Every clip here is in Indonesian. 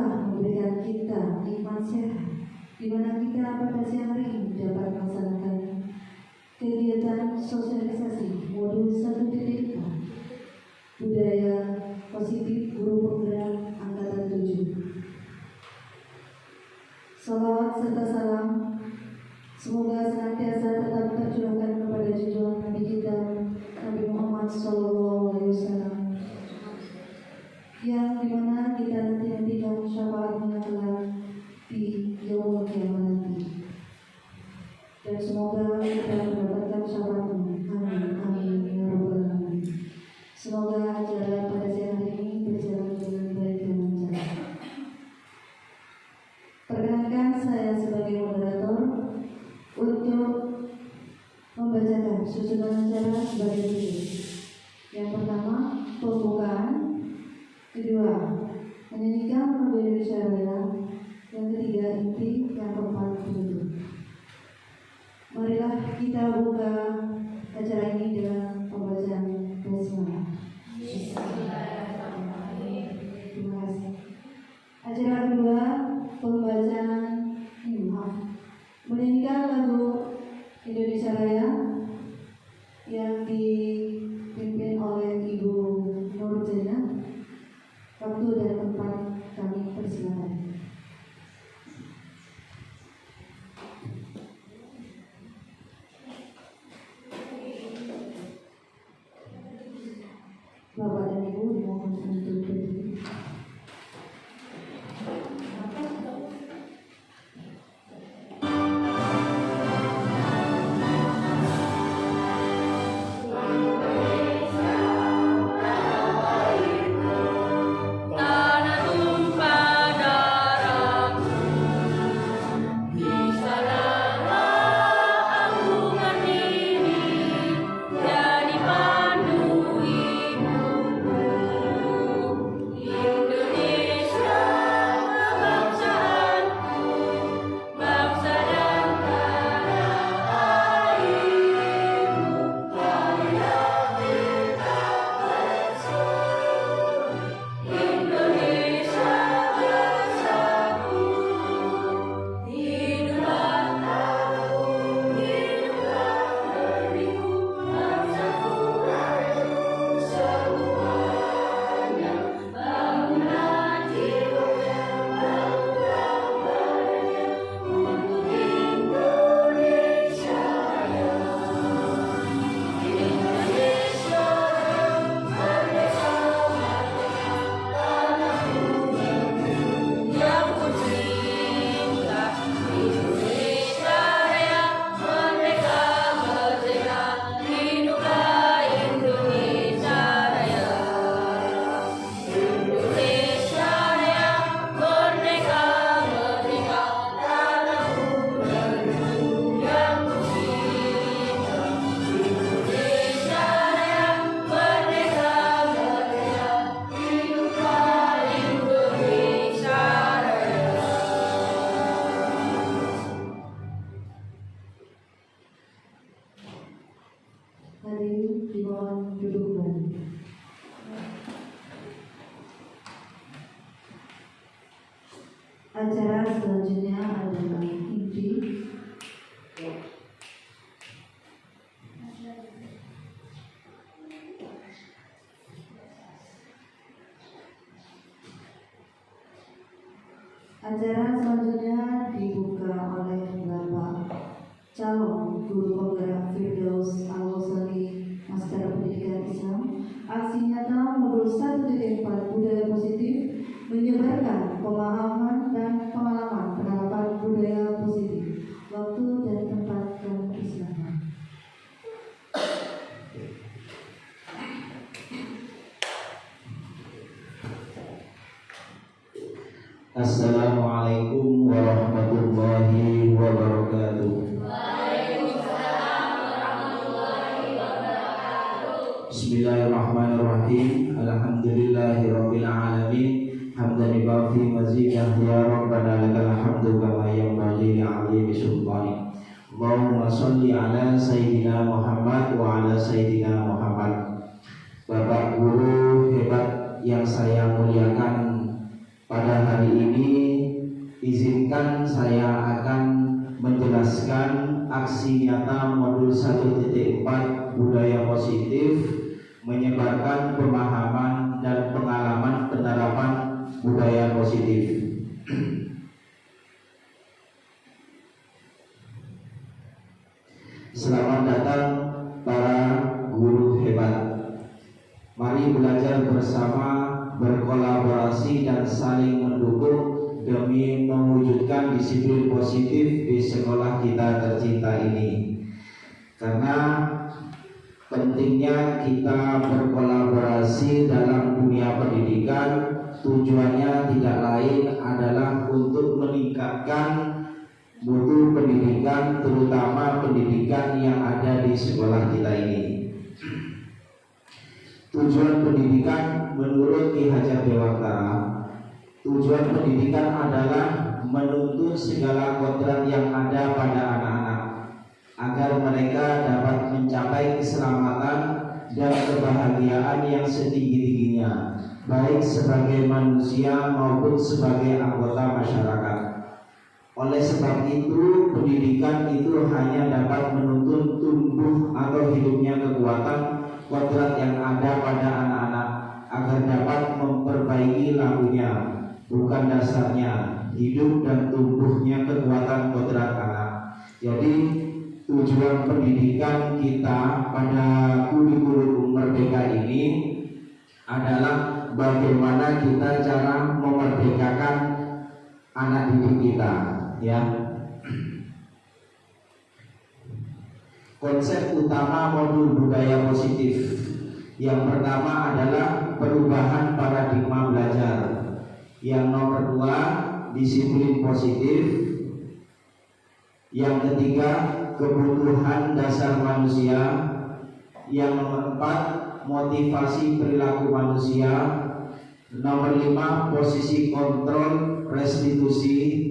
telah memberikan kita nikmat sehat, di mana kita pada siang hari ini dapat melaksanakan kegiatan sosialisasi modul 1.4 budaya positif guru penggerak angkatan 7. Salawat serta salam semoga senantiasa tetap tercurahkan kepada junjungan Nabi kita Nabi Muhammad SAW, yang dimana kita nanti-nantikan syafaatnya kelak di yaumul kiamat nanti, dan semoga kita mendapatkan syafaatnya. Amin amin ya rabbal alamin. Semoga acara pada siang hari ini berjalan dengan baik dan lancar. Perkenankan saya sebagai moderator untuk membacakan susunan acara sebagai berikut. Yang pertama, pembukaan. Kedua, menyanyikan lagu Indonesia Raya. Yang ketiga, inti. Yang keempat, penutup. Marilah kita buka acara ini dengan pembacaan basmalah. Terima kasih. Acara kedua, pembacaan menyanyikan lagu Indonesia Raya yang dipimpin oleh Ibu Nur Jana. Waktu dan tempat kami persilakan. Bapak dan Ibu dimohon untuk berdiri. Hadirin dimohon duduk kembali. Acara selanjutnya adalah inti. Acara selanjutnya dibuka oleh Bapak calon guru penggerak Firdaus Al-Ghazali Master Pendidikan Islam. Aksi nyata modul 1.4 budaya positif menyebarkan pemahaman dan pengalaman penerapan budaya positif. Waktu dan tempat kami persilakan. Assalamualaikum warahmatullahi wabarakatuh. Bismillahirrahmanirrahim. Alhamdulillahirabbil alamin. Hamdan yuwafi mazidah ya rabbana lakal hamdu kama yanbaghi li'azimi sultanik. Allahumma shalli ala sayyidina Muhammad wa ala sayyidina Muhammad. Bapak guru hebat yang saya muliakan, pada hari ini izinkan saya akan menjelaskan aksi nyata modul 1.4 budaya positif menyebarkan pemahaman dan pengalaman penerapan budaya positif. Selamat datang para guru hebat. Mari belajar bersama, berkolaborasi dan saling mendukung demi mewujudkan disiplin positif di sekolah kita tercinta ini. Karena pentingnya kita berkolaborasi dalam dunia pendidikan, tujuannya tidak lain adalah untuk meningkatkan mutu pendidikan, terutama pendidikan yang ada di sekolah kita ini. Tujuan pendidikan menurut Ki Hajar Dewantara, tujuan pendidikan adalah menuntut segala kodrat yang ada pada anak-anak agar mereka dapat mencapai keselamatan dan kebahagiaan yang setinggi-tingginya, baik sebagai manusia maupun sebagai anggota masyarakat. Oleh sebab itu, pendidikan itu hanya dapat menuntun tumbuh atau hidupnya kekuatan kodrat yang ada pada anak-anak agar dapat memperbaiki lakunya, bukan dasarnya, hidup dan tumbuhnya kekuatan kodrat anak. Jadi tujuan pendidikan kita pada kurikulum merdeka ini adalah bagaimana kita cara memerdekakan anak didik kita, ya. Konsep utama modul budaya positif yang pertama adalah perubahan paradigma belajar. Yang nomor 2, disiplin positif. Yang ketiga, kebutuhan dasar manusia. Yang nomor 4, motivasi perilaku manusia. Nomor 5, posisi kontrol restitusi.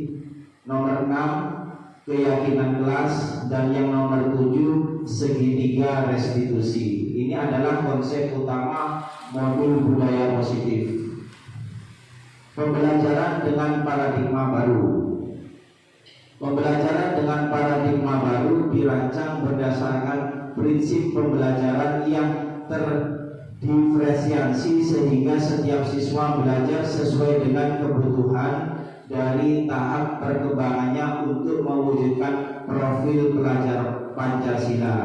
Nomor 6, keyakinan kelas. Dan yang nomor 7, segitiga restitusi. Ini adalah konsep utama modul budaya positif. Pembelajaran dengan paradigma baru. Pembelajaran dengan paradigma baru dirancang berdasarkan prinsip pembelajaran yang terdiferensiasi sehingga setiap siswa belajar sesuai dengan kebutuhan dari tahap perkembangannya untuk mewujudkan profil pelajar Pancasila.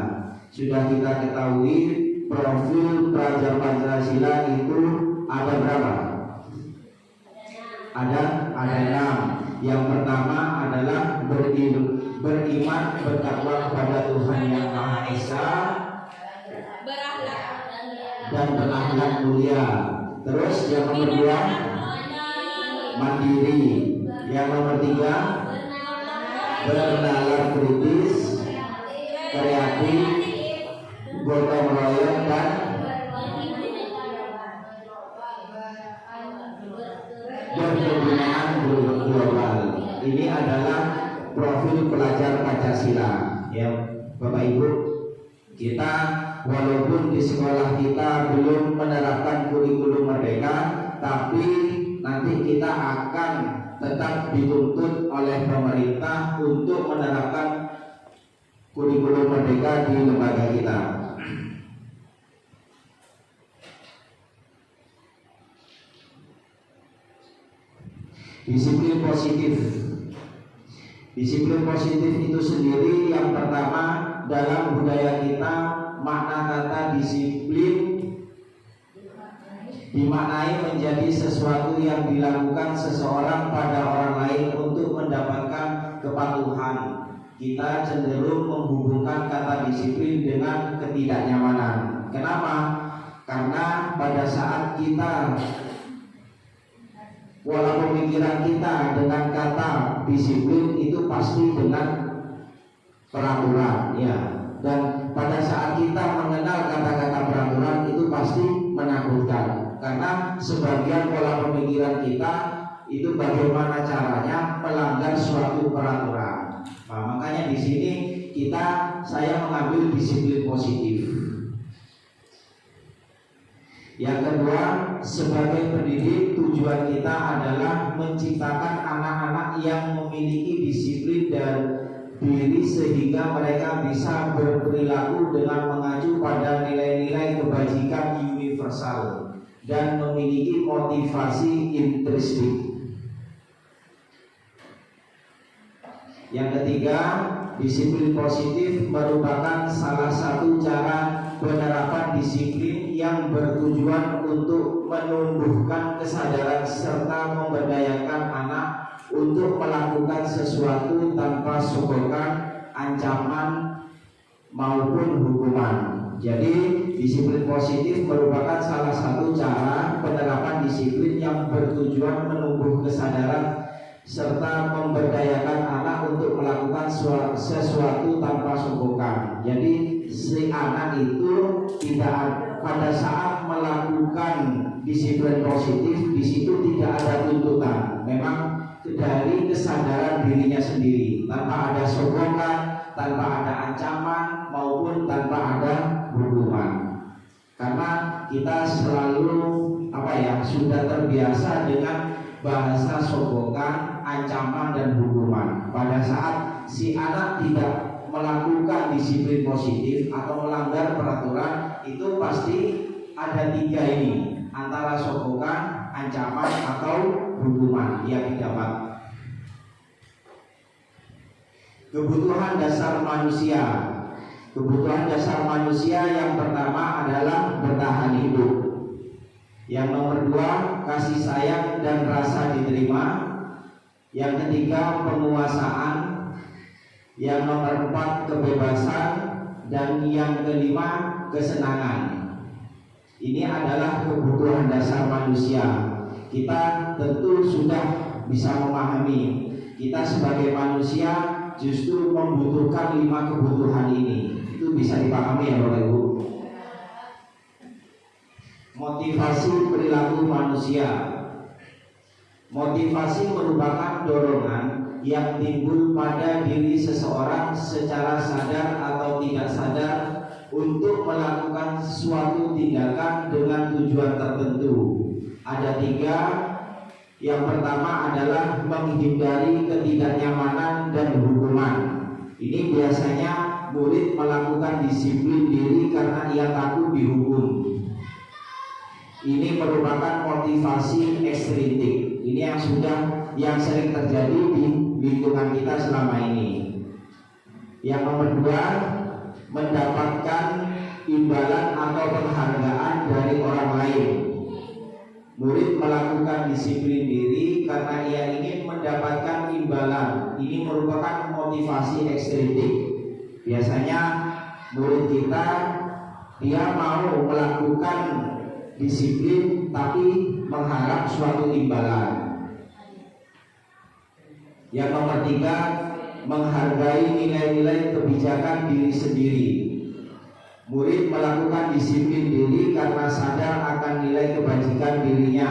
Sudah kita ketahui profil pelajar Pancasila itu ada berapa? Ada 6. Yang pertama adalah beriman bertakwa kepada Tuhan Yang Maha Esa dan berakhlak mulia. Terus yang nomor 2, mandiri. Yang nomor 3, bernalar kritis, kreatif, gotong royong dan berkebudayaan global. Ini adalah profil pelajar Pancasila. Ya, Bapak Ibu, kita walaupun di sekolah kita belum menerapkan kurikulum merdeka, tapi nanti kita akan tetap dituntut oleh pemerintah untuk menerapkan kurikulum merdeka di lembaga kita. Disiplin positif. Disiplin positif itu sendiri yang pertama dalam budaya kita, makna kata disiplin dimaknai menjadi sesuatu yang dilakukan seseorang pada orang lain untuk mendapatkan kepatuhan. Kita cenderung menghubungkan kata disiplin dengan ketidaknyamanan. Kenapa? Karena pada saat kita, pola pemikiran kita dengan kata disiplin itu pasti dengan peraturan, ya. Dan pada saat kita mengenal kata-kata peraturan itu pasti menakutkan. Karena sebagian pola pemikiran kita itu bagaimana caranya melanggar suatu peraturan. Nah, makanya di sini saya mengambil disiplin positif. Yang kedua, sebagai pendidik tujuan kita adalah menciptakan anak-anak yang memiliki disiplin dan diri sehingga mereka bisa berperilaku dengan mengacu pada nilai-nilai kebajikan universal dan memiliki motivasi intrinsik. Yang ketiga, disiplin positif merupakan salah satu cara penerapan disiplin yang bertujuan untuk menumbuhkan kesadaran serta memberdayakan anak untuk melakukan sesuatu tanpa sokongan, ancaman maupun hukuman. Jadi disiplin positif merupakan salah satu cara penerapan disiplin yang bertujuan menumbuh kesadaran serta memberdayakan anak untuk melakukan sesuatu tanpa sokongan. Jadi si anak itu tidak pada saat melakukan disiplin positif di situ tidak ada tuntutan, memang dari kesadaran dirinya sendiri, tanpa ada sokongan, tanpa ada ancaman maupun tanpa ada hukuman. Karena kita selalu sudah terbiasa dengan bahasa sokongan, ancaman dan hukuman. Pada saat si anak tidak melakukan disiplin positif atau melanggar peraturan, itu pasti ada tiga ini, antara sokongan, ancaman atau hukuman yang didapat. Kebutuhan dasar manusia. Kebutuhan dasar manusia yang pertama adalah bertahan hidup. Yang nomor dua, kasih sayang dan rasa diterima. Yang ketiga, penguasaan. Yang nomor empat, kebebasan. Dan yang kelima, kesenangan. Ini adalah kebutuhan dasar manusia. Kita tentu sudah bisa memahami, kita sebagai manusia justru membutuhkan 5 kebutuhan ini. Itu bisa dipahami ya Bapak Ibu. Motivasi perilaku manusia. Motivasi merupakan dorongan yang timbul pada diri seseorang secara sadar atau tidak sadar untuk melakukan suatu tindakan dengan tujuan tertentu. Ada 3. Yang pertama adalah menghindari ketidaknyamanan dan hukuman. Ini biasanya murid melakukan disiplin diri karena ia takut dihukum. Ini merupakan motivasi ekstrintik. Ini yang sering terjadi di lingkungan kita selama ini. Yang nomor 2, mendapatkan imbalan atau penghargaan dari orang lain. Murid melakukan disiplin diri karena ia ingin mendapatkan imbalan. Ini merupakan motivasi ekstrintik. Biasanya murid kita dia mau melakukan disiplin tapi mengharap suatu imbalan. Yang nomor 3, menghargai nilai-nilai kebijakan diri sendiri. Murid melakukan disiplin diri karena sadar akan nilai kebajikan dirinya.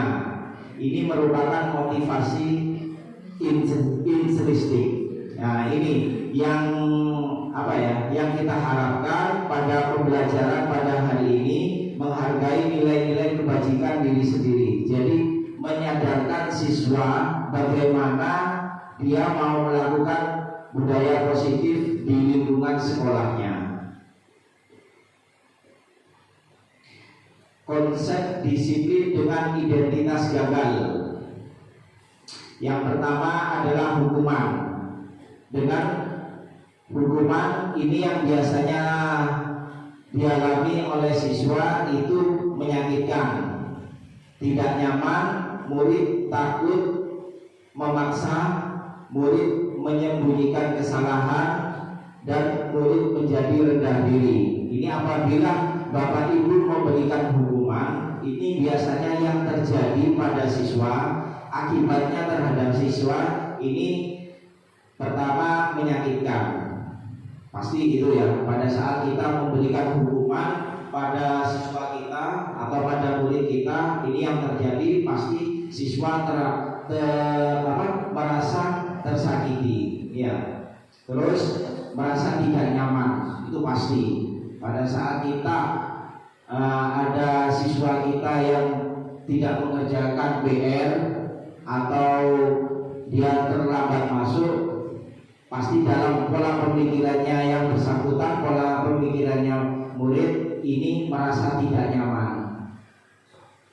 Ini merupakan motivasi intrinsik. Nah, ini yang kita harapkan pada pembelajaran pada hari ini, menghargai nilai-nilai kebajikan diri sendiri. Jadi menyadarkan siswa bagaimana dia mau melakukan budaya positif di lingkungan sekolahnya. Konsep disiplin dengan identitas gagal. Yang pertama adalah hukuman. Dengan hukuman ini yang biasanya dialami oleh siswa itu menyakitkan, tidak nyaman, murid takut, memaksa, murid menyembunyikan kesalahan, dan murid menjadi rendah diri. Ini apabila Bapak Ibu memberikan hukuman, ini biasanya yang terjadi pada siswa, akibatnya terhadap siswa ini pertama menyakitkan. Pasti gitu ya, pada saat kita memberikan hukuman pada siswa kita atau pada murid kita, ini yang terjadi pasti siswa merasa tersakiti, ya. Terus merasa tidak nyaman, itu pasti. Pada saat kita ada siswa kita yang tidak mengerjakan PR atau dia terlambat masuk, pasti dalam pola pemikirannya yang bersangkutan, pola pemikirannya murid ini merasa tidak nyaman,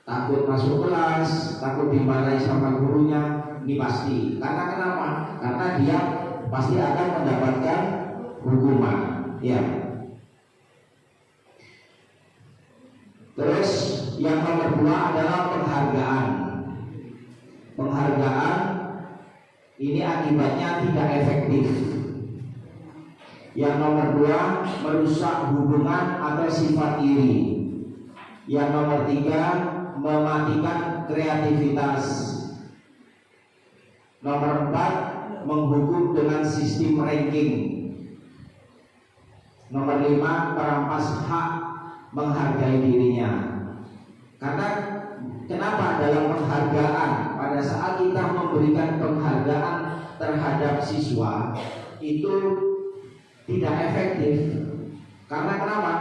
takut masuk kelas, takut dimarahi sama gurunya. Ini pasti. Karena kenapa? Karena dia pasti akan mendapatkan hukuman. Ya. Terus yang nomor 2 adalah penghargaan. Penghargaan ini akibatnya tidak efektif. Yang nomor 2 merusak hubungan atau sifat iri. Yang nomor 3 mematikan kreativitas. Nomor 4 menghukum dengan sistem ranking. Nomor 5 merampas hak menghargai dirinya. Karena kenapa dalam penghargaan, pada saat kita memberikan penghargaan terhadap siswa itu tidak efektif. Karena kenapa?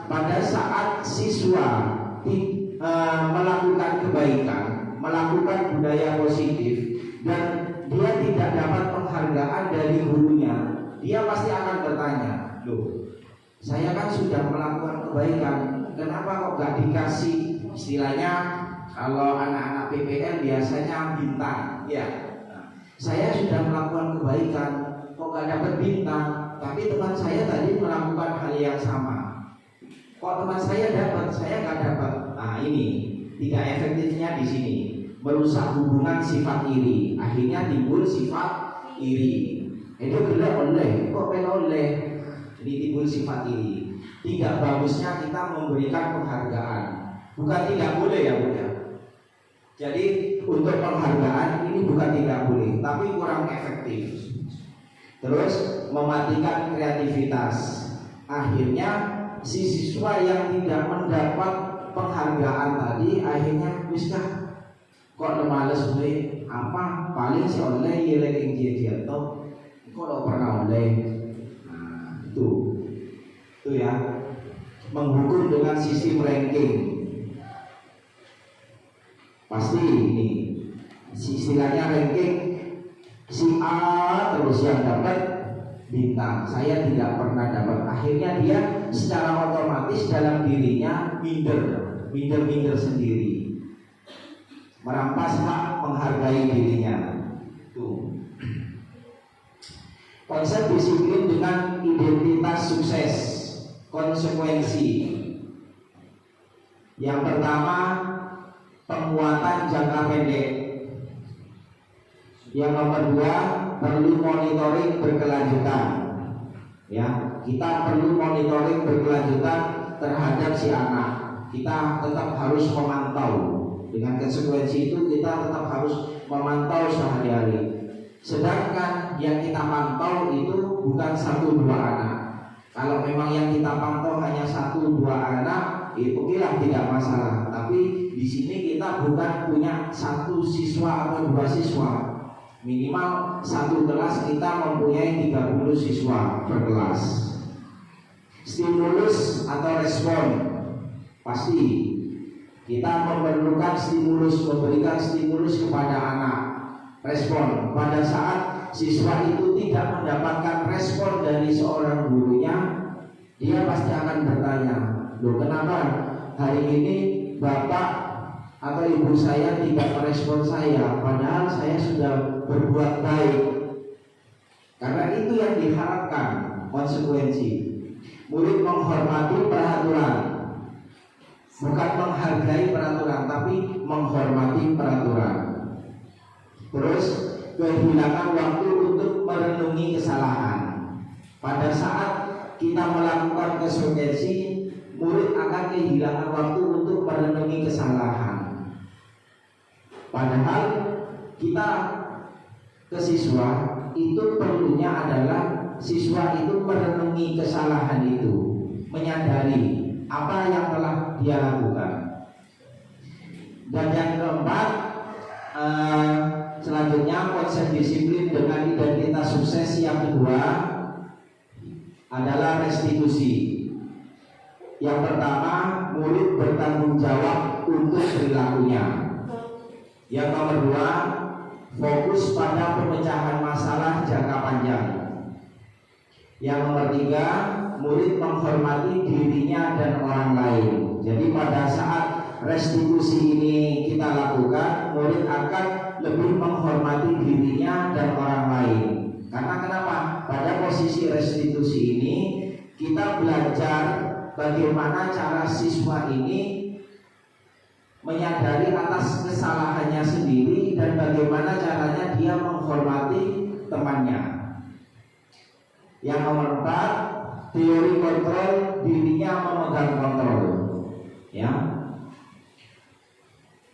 Pada saat siswa melakukan kebaikan, melakukan budaya positif, dan dia tidak dapat penghargaan dari gurunya, dia pasti akan bertanya, loh, saya kan sudah melakukan kebaikan, kenapa kok gak dikasih? Istilahnya kalau anak-anak PPL biasanya bintang, ya. Saya sudah melakukan kebaikan, kok gak dapat bintang? Tapi teman saya tadi melakukan hal yang sama, kok teman saya dapat, saya gak dapat. Nah ini tidak efektifnya di sini, merusak hubungan sifat iri, akhirnya timbul sifat iri. Itu gelap oleh, kok oleh, jadi timbul sifat iri. Tidak bagusnya kita memberikan penghargaan. Bukan tidak boleh ya Bu ya. Jadi untuk penghargaan ini bukan tidak boleh, tapi kurang efektif. Terus mematikan kreativitas. Akhirnya si siswa yang tidak mendapat penghargaan tadi akhirnya wislah kok males gue apa paling si oleh yelek yang dia toh kok lo pernah oleh. Nah itu ya, menghukum dengan sistem ranking. Pasti ini istilahnya ranking, si A terus yang dapat bintang, saya tidak pernah dapat. Akhirnya dia secara otomatis dalam dirinya minder sendiri, merampas hak menghargai dirinya. Tuh. Konsep disiplin dengan identitas sukses, konsekuensi. Yang pertama, penguatan jangka pendek. Yang nomor 2, perlu monitoring berkelanjutan. Ya, kita perlu monitoring berkelanjutan terhadap si anak. Kita tetap harus memantau. Dengan konsekuensi itu kita tetap harus memantau sehari-hari. Sedangkan yang kita pantau itu bukan 1-2 anak. Kalau memang yang kita pantau hanya 1-2 anak, okelah tidak masalah. Tapi di sini kita bukan punya 1 siswa atau 2 siswa. Minimal 1 kelas kita mempunyai 30 siswa per kelas. Stimulus atau respon, pasti kita memerlukan stimulus, memberikan stimulus kepada anak. Respon pada saat siswa itu tidak mendapatkan respon dari seorang gurunya, dia pasti akan bertanya, loh kenapa hari ini bapak atau ibu saya tidak merespon saya, padahal saya sudah berbuat baik. Karena itu yang diharapkan konsekuensi. Murid menghormati peraturan, bukan menghargai peraturan, tapi menghormati peraturan. Terus kehilangan waktu untuk merenungi kesalahan. Pada saat kita melakukan konsekuensi, murid akan kehilangan waktu untuk merenungi kesalahan. Padahal kita ke siswa itu perlunya adalah siswa itu merenungi kesalahan itu, menyadari apa yang telah dia lakukan. Dan yang keempat, selanjutnya konsep disiplin dengan identitas sukses yang kedua adalah restitusi. Yang pertama, murid bertanggung jawab untuk perilakunya. Yang nomor 2, fokus pada pemecahan masalah jangka panjang. Yang nomor 3, murid menghormati dirinya dan orang lain. Jadi pada saat restitusi ini kita lakukan, murid akan lebih menghormati dirinya dan orang lain. Karena kenapa? Pada posisi restitusi ini kita belajar bagaimana cara siswa ini menyadari atas kesalahannya sendiri dan bagaimana caranya dia menghormati temannya. Yang nomor 4, teori kontrol, dirinya memegang kontrol. Ya.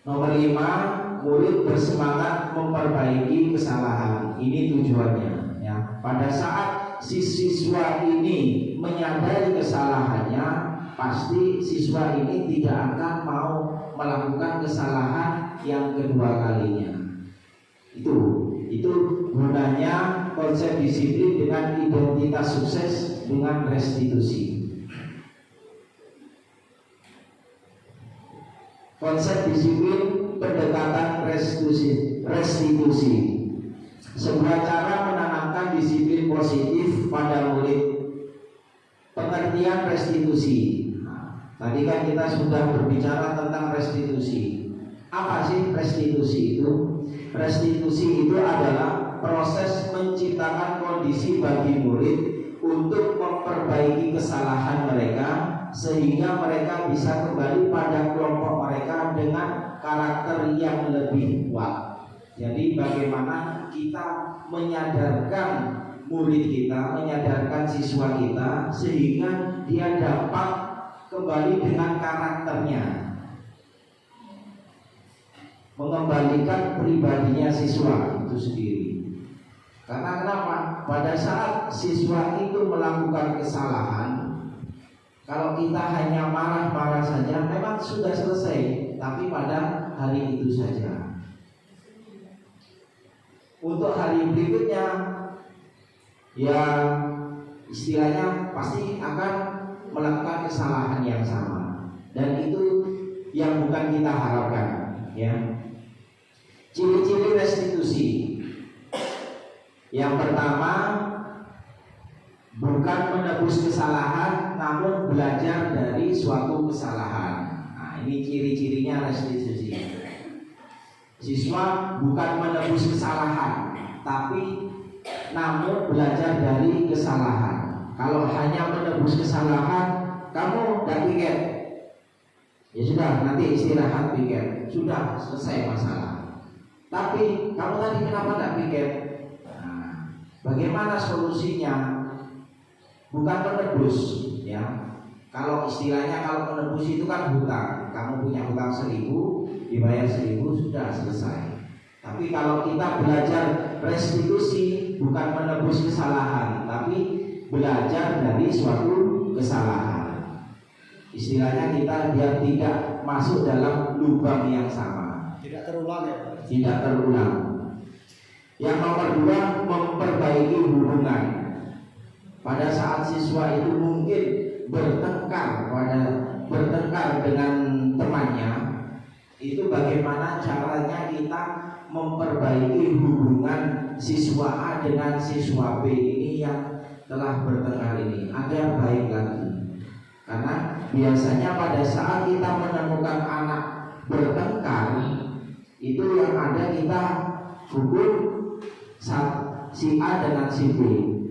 Nomor 5, murid bersemangat memperbaiki kesalahan. Ini tujuannya. Ya. Pada saat si siswa ini menyadari kesalahannya, pasti siswa ini tidak akan mau melakukan kesalahan yang kedua kalinya. Itu gunanya konsep disiplin dengan identitas sukses dengan restitusi. Konsep disiplin pendekatan restitusi. Sebuah cara menanamkan disiplin positif pada murid. Pengertian restitusi. Tadi kan kita sudah berbicara tentang restitusi. Apa sih restitusi itu? Restitusi itu adalah proses menciptakan kondisi bagi murid untuk memperbaiki kesalahan mereka sehingga mereka bisa kembali pada kelompok mereka dengan karakter yang lebih kuat. Jadi bagaimana kita menyadarkan murid kita, menyadarkan siswa kita sehingga dia dapat kembali dengan karakternya, mengembalikan pribadinya siswa itu sendiri. Karena kenapa? Pada saat siswa itu melakukan kesalahan, kalau kita hanya marah-marah saja memang sudah selesai, tapi pada hari itu saja. Untuk hari berikutnya, ya istilahnya pasti akan melakukan kesalahan yang sama, dan itu yang bukan kita harapkan. Ya. Ciri-ciri restitusi. Yang pertama, bukan menebus kesalahan, namun belajar dari suatu kesalahan. Nah, ini ciri-cirinya restitusi. Siswa bukan menebus kesalahan, tapi namun belajar dari kesalahan. Kalau hanya menebus kesalahan, kamu tidak piket, ya sudah, nanti istirahat piket, sudah selesai masalah. Tapi kamu tadi kenapa tidak piket? Nah, bagaimana solusinya? Bukan menebus, ya. Kalau istilahnya kalau menebus itu kan hutang. Kamu punya hutang 1.000, dibayar 1.000, sudah selesai. Tapi kalau kita belajar restitusi, bukan menebus kesalahan, tapi belajar dari suatu kesalahan. Istilahnya kita biar tidak masuk dalam lubang yang sama. Tidak terulang ya Pak? Tidak terulang. Yang nomor 2, memperbaiki hubungan. Pada saat siswa itu mungkin bertengkar dengan temannya, itu bagaimana caranya kita memperbaiki hubungan siswa A dengan siswa B ini yang telah bertengkar ini agar baik lagi. Karena biasanya pada saat kita menemukan anak bertengkar, itu yang ada kita hukum si A dengan si B.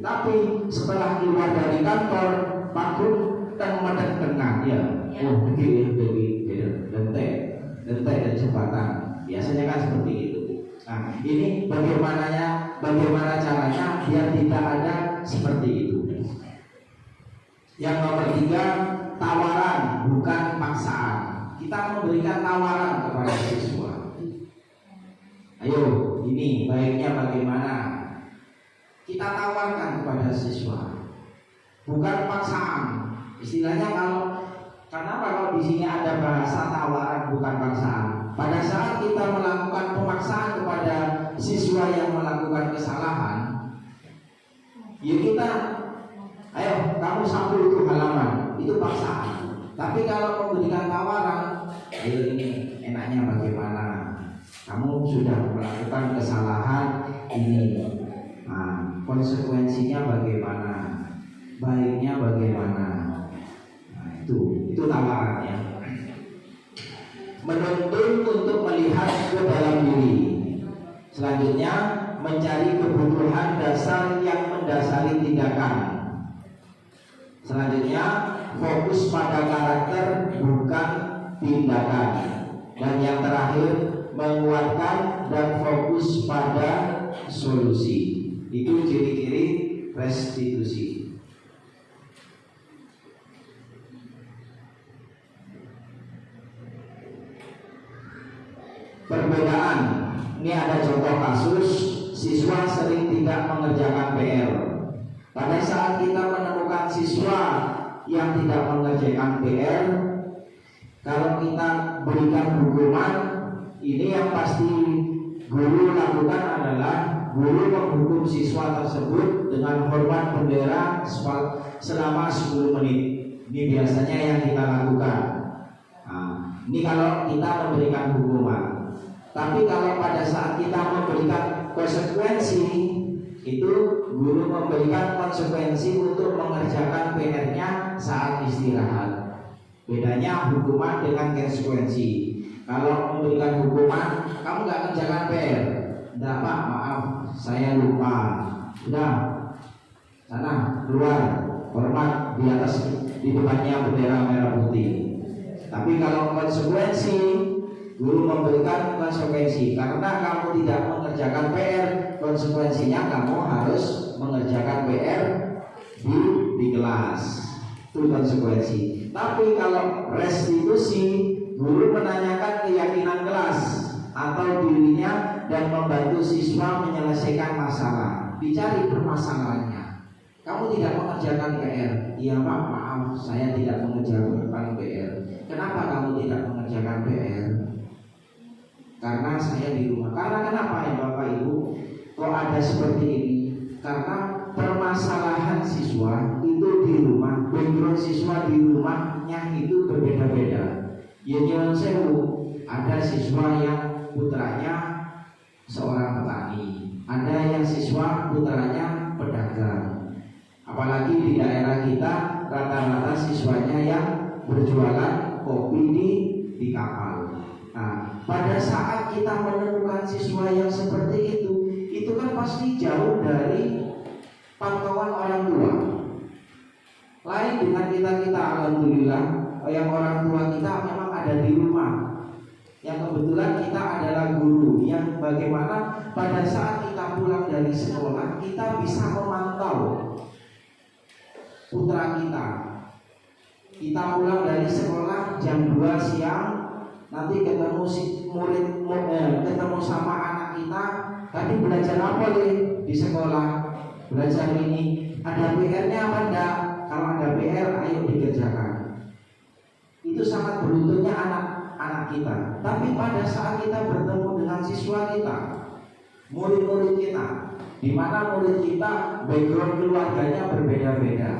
Tapi setelah keluar dari kantor, pakun dan mendengar ya, oh begini, lentek dan jembatan. Biasanya kan seperti itu. Nah, ini bagaimana caranya biar tidak ada seperti itu. Yang nomor 3, tawaran bukan paksaan. Kita memberikan tawaran kepada siswa. Ayo, ini baiknya bagaimana? Kita tawarkan kepada siswa, bukan paksaan. Istilahnya kalau di sini ada bahasa tawaran bukan paksaan. Pada saat kita melakukan pemaksaan kepada siswa yang melakukan kesalahan, ya kita, ayo kamu sapu itu halaman, itu paksaan. Tapi kalau memberikan tawaran, ayo ini enaknya bagaimana? Kamu sudah melakukan kesalahan ini. Nah, konsekuensinya bagaimana? Baiknya bagaimana? Nah, itu tawaran ya. Menuntun untuk melihat ke dalam diri. Selanjutnya mencari kebutuhan dasar yang mendasari tindakan. Selanjutnya fokus pada karakter bukan tindakan. Dan yang terakhir menguatkan dan fokus pada solusi. Itu ciri-ciri restitusi. Perbedaan. Ini ada contoh kasus siswa sering tidak mengerjakan PR. Pada saat kita menemukan siswa yang tidak mengerjakan PR, kalau kita berikan hukuman, ini yang pasti guru lakukan adalah guru menghukum siswa tersebut dengan hormat bendera selama 10 menit. Ini biasanya yang kita lakukan. Nah, ini kalau kita memberikan hukuman. Tapi kalau pada saat kita memberikan konsekuensi, itu guru memberikan konsekuensi untuk mengerjakan PR-nya saat istirahat. Bedanya hukuman dengan konsekuensi. Kalau memberikan hukuman, kamu nggak kerjakan PR, enggak Pak, maaf, saya lupa. Sudah, sana keluar, hormat di atas di depannya bendera merah putih. Tapi kalau konsekuensi, guru memberikan konsekuensi karena kamu tidak mengerjakan PR, konsekuensinya kamu harus mengerjakan PR di kelas. Itu konsekuensi. Tapi kalau restitusi, guru menanyakan keyakinan kelas atau dirinya dan membantu siswa menyelesaikan masalah. Dicari permasalahannya. Kamu tidak mengerjakan PR. Iya Pak, maaf, saya tidak mengerjakan PR. Kenapa kamu tidak mengerjakan PR? Karena saya di rumah. Karena kenapa ya Bapak Ibu? Kok ada seperti ini? Karena permasalahan siswa itu di rumah, background siswa di rumahnya itu berbeda-beda. Ya jangan sewu, ada siswa yang putranya seorang petani, ada yang siswa putranya pedagang. Apalagi di daerah kita rata-rata siswanya yang berjualan kopi di kapal. Nah, pada saat kita menemukan siswa yang seperti itu kan pasti jauh dari pantauan orang tua. Lain dengan kita alhamdulillah, yang orang tua kita memang ada di rumah. Yang kebetulan kita adalah guru yang bagaimana pada saat kita pulang dari sekolah kita bisa memantau putra kita. Kita pulang dari sekolah jam 2 siang, nanti ketemu ketemu sama anak kita. Tadi belajar apa nih di sekolah? Belajar ini. Ada PR-nya apa enggak? Kalau ada PR, ayo dikerjakan. Itu sangat beruntungnya anak kita. Tapi pada saat kita bertemu dengan siswa kita, murid-murid kita, di mana murid kita background keluarganya berbeda-beda,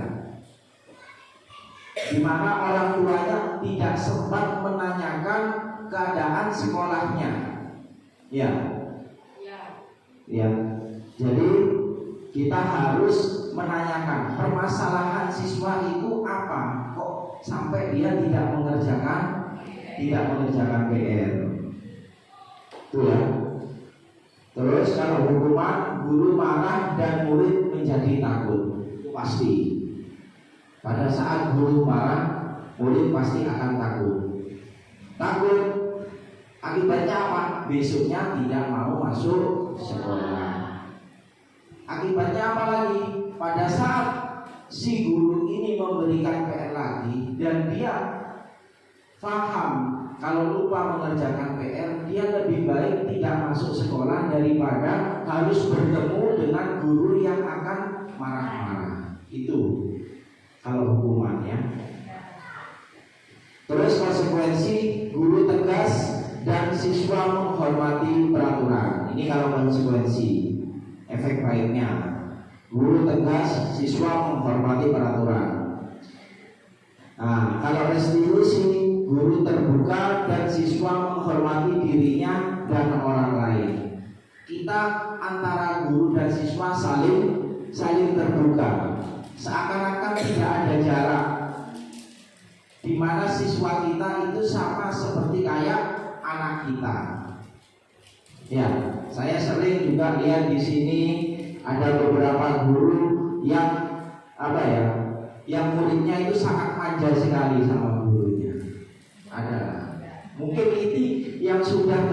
di mana orang tuanya tidak sempat menanyakan keadaan sekolahnya. Ya. Jadi kita harus menanyakan permasalahan siswa itu apa, kok sampai dia tidak mengerjakan PR. Itu ya. Terus kalau hukuman, guru marah dan murid menjadi takut. Pasti. Pada saat guru marah, murid pasti akan takut. Takut akibatnya apa? Besoknya tidak mau masuk sekolah. Akibatnya apa lagi? Pada saat si guru ini memberikan PR lagi dan dia paham kalau lupa mengerjakan PR, dia lebih baik tidak masuk sekolah daripada harus bertemu dengan guru yang akan marah-marah. Itu kalau hukumannya. Terus konsekuensi, guru tegas dan siswa menghormati peraturan. Ini kalau konsekuensi. Efek baiknya, guru tegas, siswa menghormati peraturan. Nah, kalau restitusi, guru terbuka dan siswa menghormati dirinya dan orang lain. Kita antara guru dan siswa saling terbuka, seakan-akan tidak ada jarak, di mana siswa kita itu sama seperti kayak anak kita. Ya, saya sering juga lihat di sini ada beberapa guru yang yang muridnya itu sangat manja sekali sama gurunya. Ada, mungkin itu yang sudah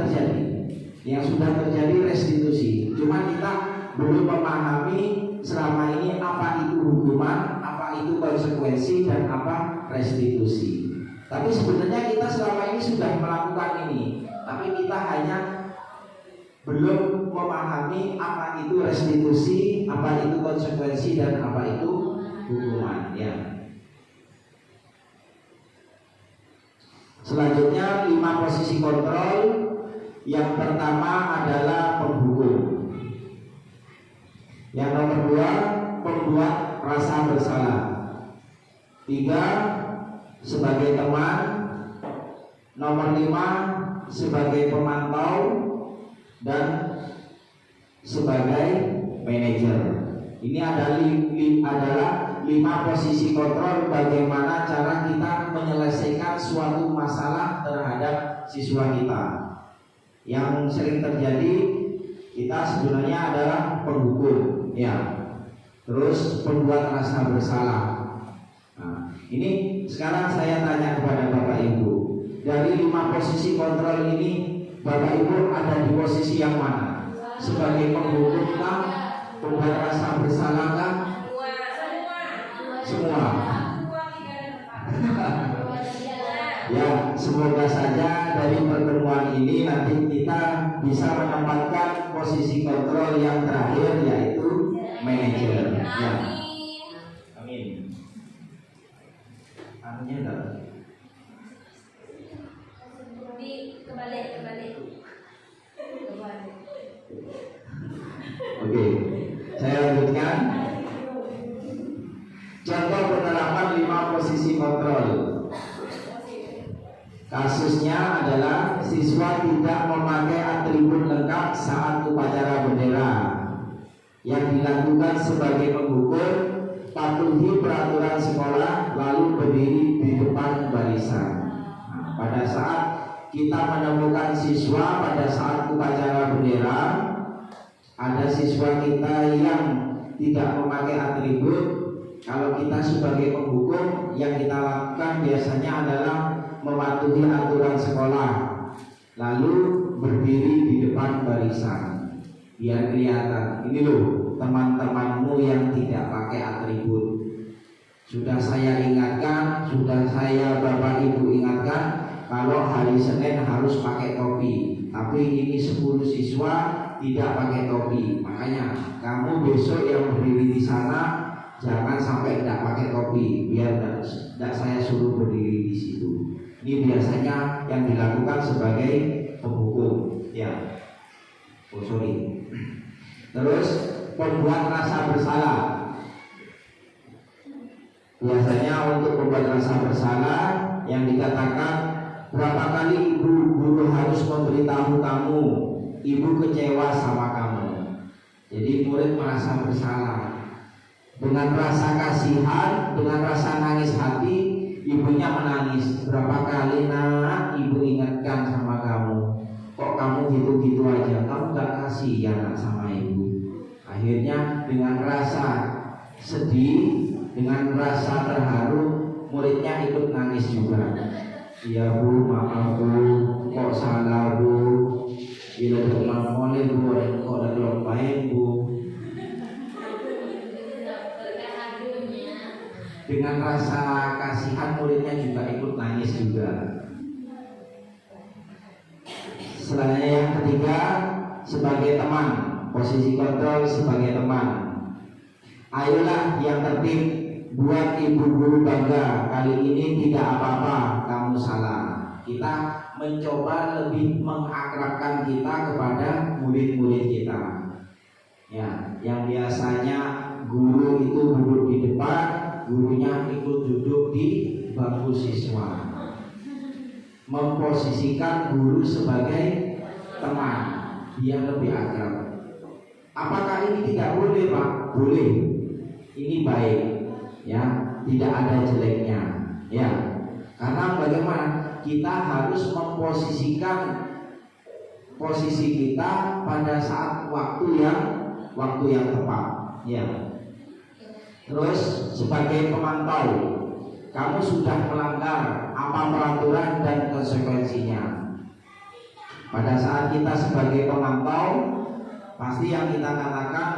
terjadi restitusi. Cuma kita belum memahami selama ini apa itu hukuman, apa itu konsekuensi, dan apa restitusi. Tapi sebenarnya kita selama ini sudah melakukan ini, tapi kita hanya belum memahami apa itu restitusi, apa itu konsekuensi, dan apa itu hukuman. Ya. Selanjutnya 5 posisi kontrol. Yang pertama adalah penghukum. Yang nomor 2, pembuat rasa bersalah. 3, sebagai teman. Nomor 5, sebagai pemantau. Dan sebagai manajer. Ini adalah 5 posisi kontrol bagaimana cara kita menyelesaikan suatu masalah terhadap siswa kita. Yang sering terjadi kita sebenarnya adalah penghukum, ya. Terus pembuat rasa bersalah. Nah, ini sekarang saya tanya kepada Bapak Ibu, dari 5 posisi kontrol ini, Bapak Ibu ada di posisi yang mana? Sebagai penghukum kah? Pembuat rasa bersalah kah? Semua. Ya, semoga saja dari pertemuan ini nanti kita bisa menempatkan posisi kontrol yang terakhir, yaitu manajer. Ya. Amin. Aminnya enggak? Kebalik. Oke, saya lanjutkan. Contoh penerapan 5 posisi kontrol. Kasusnya adalah siswa tidak memakai atribut lengkap saat upacara bendera. Yang dilakukan sebagai penghukum, patuhi peraturan sekolah lalu berdiri di depan barisan. Nah, pada saat kita menemukan siswa pada saat upacara bendera, ada siswa kita yang tidak memakai atribut. Kalau kita sebagai penghukum, yang kita lakukan biasanya adalah mematuhi aturan sekolah, lalu berdiri di depan barisan, biar kelihatan, ini loh teman-temanmu yang tidak pakai atribut. Sudah saya ingatkan, sudah saya Bapak Ibu ingatkan, kalau hari Senin harus pakai topi, tapi ini 10 siswa tidak pakai topi. Makanya kamu besok yang berdiri di sana jangan sampai tidak pakai topi, biar tidak saya suruh berdiri di situ. Ini biasanya yang dilakukan sebagai penghukum, ya. Terus pembuat rasa bersalah. Biasanya untuk pembuat rasa bersalah yang dikatakan, berapa kali ibu guru harus memberitahu kamu, ibu kecewa sama kamu. Jadi murid merasa bersalah. Dengan rasa kasihan, dengan rasa nangis hati, ibunya menangis. Berapa kali nak ibu ingatkan sama kamu, kok kamu gitu-gitu aja, kamu gak kasih ya nak sama ibu. Akhirnya dengan rasa sedih, dengan rasa terharu, muridnya ikut nangis juga. Ya bu, maaf bu, kok salah bu, bila teman boleh bu, kok ada lupain bu. Dengan rasa kasihan muridnya juga ikut nangis juga. Selanjutnya yang ketiga, sebagai teman, posisi kontrol sebagai teman. Ayolah yang tertib, buat ibu guru bangga, kali ini tidak apa-apa, kamu salah. Kita mencoba lebih mengakrabkan kita kepada murid-murid kita. Ya, yang biasanya guru itu duduk di depan, gurunya ikut duduk di bangku siswa. Memposisikan guru sebagai teman, biar lebih akrab. Apakah ini tidak boleh, Pak? Boleh. Ini baik, ya, tidak ada jeleknya, ya. Karena bagaimana? Kita harus memposisikan posisi kita pada saat waktu yang tepat, ya. Terus sebagai pemantau, kamu sudah melanggar apa peraturan dan konsekuensinya. Pada saat kita sebagai pemantau, pasti yang kita katakan,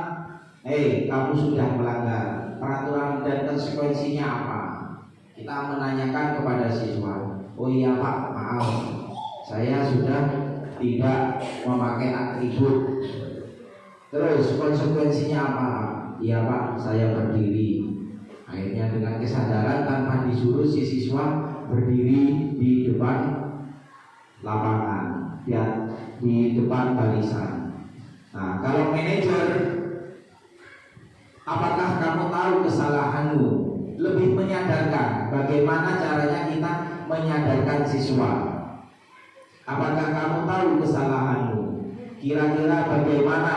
kamu sudah melanggar peraturan dan konsekuensinya apa? Kita menanyakan kepada siswa, oh iya Pak, maaf, saya sudah tidak memakai atribut. Terus konsekuensinya apa? Iya Pak, saya berdiri. Akhirnya dengan kesadaran tanpa disuruh si siswa berdiri di depan lapangan, ya, di depan barisan. Nah, kalau manajer, apakah kamu tahu kesalahanmu? Lebih menyadarkan. Bagaimana caranya kita menyadarkan siswa? Apakah kamu tahu kesalahanmu? Kira-kira bagaimana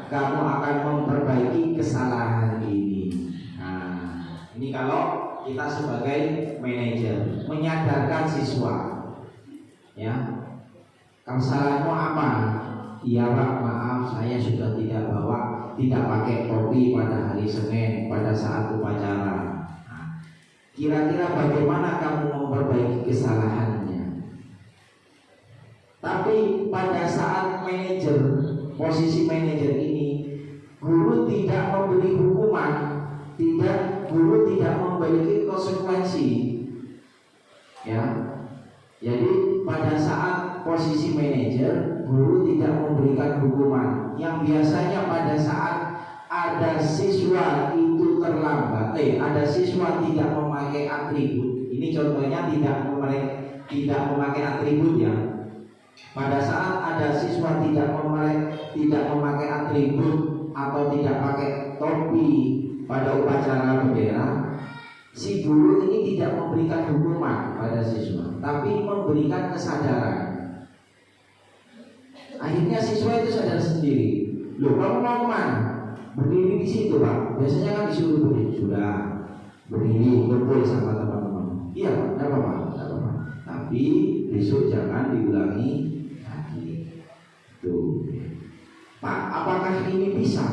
kamu akan memperbaiki kesalahan ini? Nah, ini kalau kita sebagai manajer menyadarkan siswa, ya, kesalahanmu apa? Iya Pak, maaf, saya sudah tidak pakai topi pada hari Senin pada saat upacara. Kira-kira bagaimana kamu memperbaiki kesalahannya? Tapi pada saat manajer, posisi manajer ini, guru tidak memberi hukuman, guru tidak memiliki konsekuensi, ya. Jadi pada saat posisi manajer, guru tidak memberikan hukuman. Yang biasanya pada saat ada siswa itu terlambat, ada siswa tidak memakai atribut. Ini contohnya tidak memakai atribut, ya. Pada saat ada siswa tidak memakai atribut atau tidak pakai topi pada upacara bendera, si guru ini tidak memberikan hukuman pada siswa, tapi memberikan kesadaran. Akhirnya siswa itu sadar sendiri. Loh, kamu mau kemana? Berdiri di situ Pak. Biasanya kan disuruh berdiri. Sudah berdiri, kumpul sama teman-teman. Iya Pak, tidak apa-apa, tidak apa-apa. Tapi besok jangan diulangi lagi. Tuh, Pak, apakah ini bisa?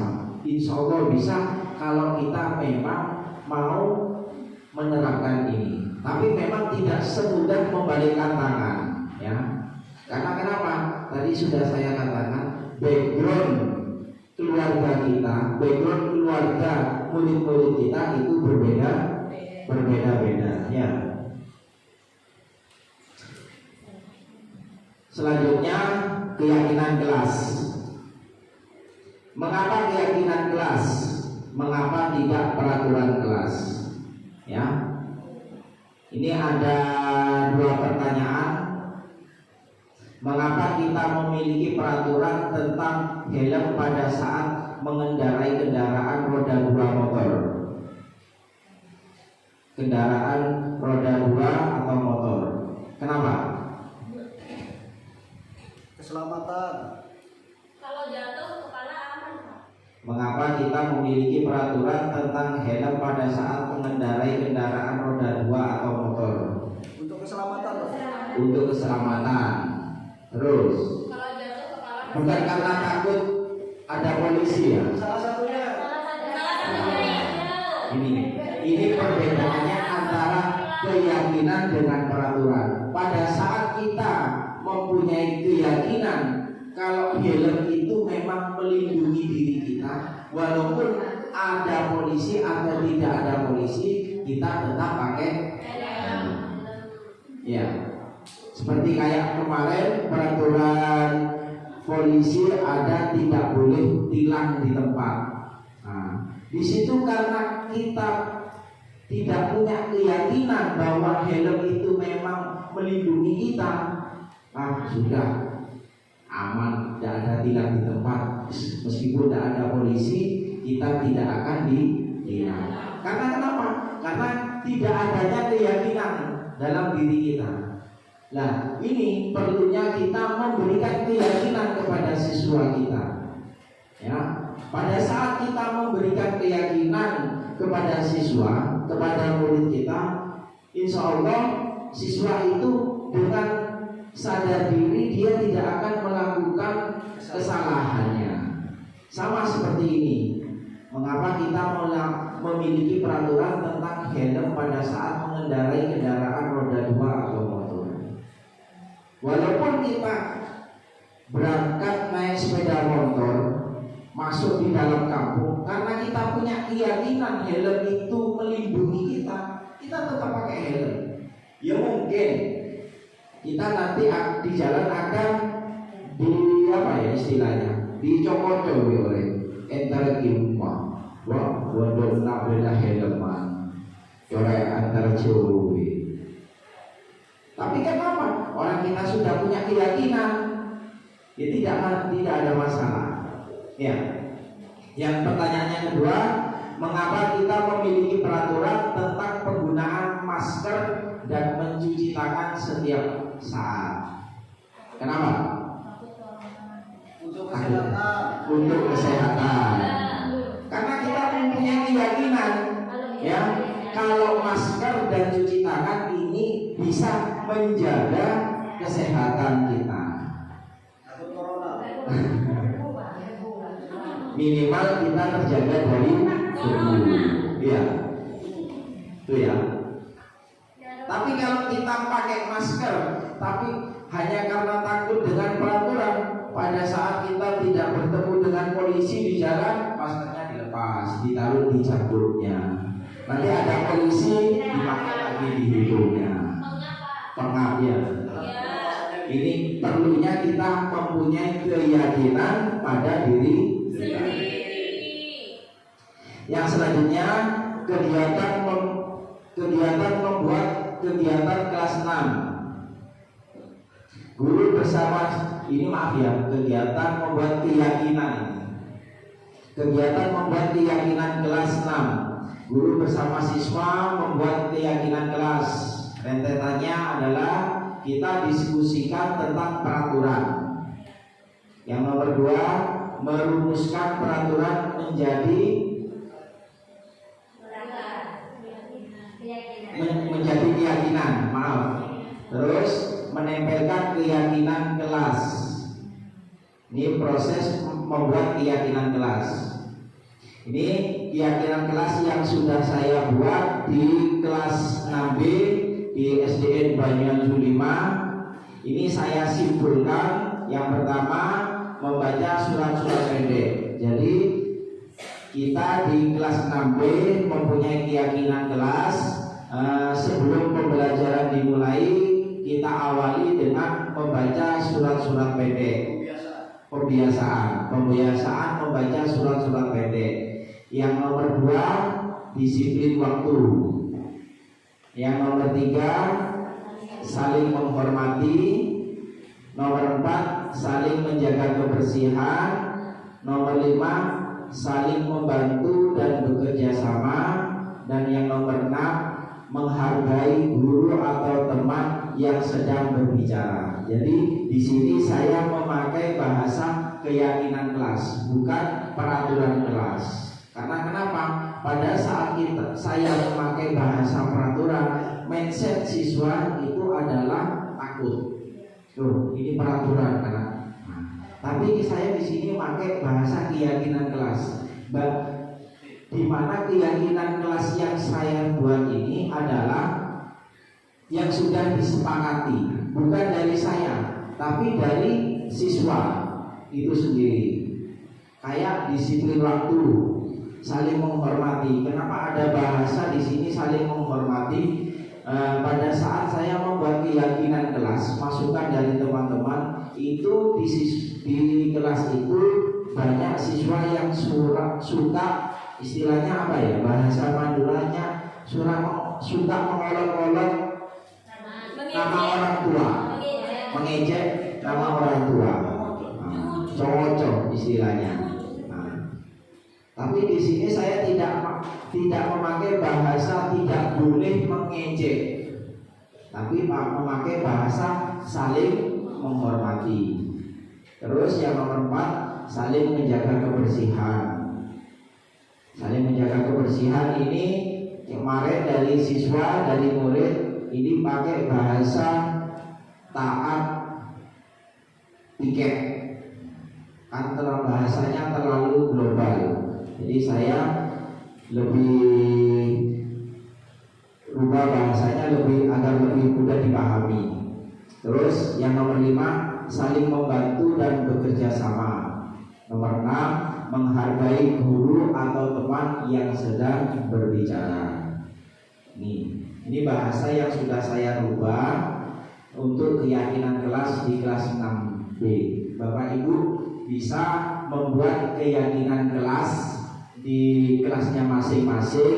Insya Allah bisa kalau kita memang mau menerapkan ini. Tapi memang tidak semudah membalikkan tangan, ya. Karena kenapa? Tadi sudah saya katakan, background keluarga kita, background keluarga murid-murid kita itu berbeda-beda, ya. Selanjutnya, keyakinan kelas. Mengapa keyakinan kelas? Mengapa tidak peraturan kelas? Ya. Ini ada dua pertanyaan. Mengapa kita memiliki peraturan tentang helm pada saat mengendarai kendaraan roda 2 motor? Kendaraan roda 2 atau motor. Kenapa? Keselamatan. Kalau jatuh kepala aman, Pak. Mengapa kita memiliki peraturan tentang helm pada saat mengendarai kendaraan roda 2 atau motor? Untuk keselamatan, Pak. Untuk keselamatan. Terus, Kalau jatuh kepala bukan karena takut ada polisi, ya. Salah satunya. Ini perbedaannya antara keyakinan dengan peraturan. Pada saat kita mempunyai keyakinan kalau helm itu memang melindungi diri kita, walaupun ada polisi atau tidak ada polisi, kita tetap pakai helm. Ya, seperti kayak kemarin peraturan polisi ada tidak boleh tilang di tempat. Nah, di situ karena kita tidak punya keyakinan bahwa helm itu memang melindungi kita, sudah aman, tidak ada tilang di tempat. Meskipun tidak ada polisi, kita tidak akan ditilang. Karena kenapa? Karena tidak adanya keyakinan dalam diri kita. Nah, ini perlunya kita memberikan keyakinan kepada siswa kita. Ya, pada saat kita memberikan keyakinan kepada siswa, kepada murid kita, insya Allah siswa itu dengan sadar diri dia tidak akan melakukan kesalahannya. Sama seperti ini. Mengapa kita memiliki peraturan tentang helm pada saat mengendarai kendaraan roda 2 atau motor? Walaupun kita berangkat naik sepeda motor, masuk di dalam kampung, karena kita punya keyakinan helm itu melindungi kita, kita tetap pakai helm. Ya mungkin kita nanti di jalan akan di apa ya istilahnya, dicokot-cokot oleh entar kimpa. Wah, bodoh nak beda helman, corak antar jauh. Tapi kenapa? Orang kita sudah punya keyakinan, ya tidak ada masalah. Ya. Yang pertanyaannya kedua, mengapa kita memiliki peraturan tentang penggunaan masker dan mencuci tangan setiap saat? Kenapa? Untuk kesehatan. Untuk kesehatan. Karena kita mempunyai keyakinan, ya, kalau masker dan cuci tangan ini bisa menjaga kesehatan kita. Takut corona. Minimal kita terjaga dari debu. Iya. Itu ya. Tapi kalau kita pakai masker, tapi hanya karena takut dengan peraturan, pada saat kita tidak bertemu dengan polisi di jalan, maskernya dilepas, ditaruh di jangkutnya. Nanti ada polisi dipakai lagi di hidungnya. Pengap ya. Ini perlunya kita mempunyai keyakinan pada diri sendiri. Yang selanjutnya kegiatan membuat kegiatan kelas 6. Guru bersama ini maaf ya, kegiatan membuat keyakinan. Kegiatan membuat keyakinan kelas 6. Guru bersama siswa membuat keyakinan kelas. Rentetannya adalah kita diskusikan tentang peraturan. Yang nomor 2, merumuskan peraturan menjadi keyakinan. Maaf. Terus menempelkan keyakinan kelas. Ini proses membuat keyakinan kelas. Ini keyakinan kelas yang sudah saya buat di kelas 6B di SDN Banyuwangi 5. Ini saya simpulkan. Yang pertama, membaca surat-surat pendek. Jadi kita di kelas 6B mempunyai keyakinan kelas. Sebelum pembelajaran dimulai, kita awali dengan membaca surat-surat pendek. Pembiasaan membaca surat-surat pendek. Yang nomor 2, disiplin waktu. Yang nomor 3, saling menghormati. Nomor 4, saling menjaga kebersihan. Nomor 5, saling membantu dan bekerja sama. Dan yang nomor 6, menghargai guru atau teman yang sedang berbicara. Jadi di sini saya memakai bahasa keyakinan kelas, bukan peraturan kelas. Karena kenapa? Pada saat saya memakai bahasa peraturan, mindset siswa itu adalah takut. Tuh, ini peraturan karena. Tapi saya di sini memakai bahasa keyakinan kelas. Di mana keyakinan kelas yang saya buat ini adalah yang sudah disepakati, bukan dari saya, tapi dari siswa itu sendiri. Kayak disiplin waktu, saling menghormati. Kenapa ada bahasa di sini saling menghormati? Pada saat saya membuat keyakinan kelas, masukan dari teman-teman itu di kelas itu banyak siswa yang suka istilahnya apa ya, bahasa Maduranya suka mengolok-olok nama orang tua, mengejek nama orang tua, cocok istilahnya. Tapi di sini saya tidak memakai bahasa tidak boleh mengejek. tapi memakai bahasa saling menghormati. Terus yang nomor 4, saling menjaga kebersihan. Saling menjaga kebersihan ini kemarin dari siswa, dari murid ini pakai bahasa taat tiket, kan bahasanya terlalu global. Jadi saya lebih rubah bahasanya agar lebih mudah dipahami. Terus yang nomor 5, saling membantu dan bekerja sama. Nomor 6, menghargai guru atau teman yang sedang berbicara. Ini bahasa yang sudah saya rubah untuk keyakinan kelas di kelas 6B. Bapak Ibu bisa membuat keyakinan kelas di kelasnya masing-masing.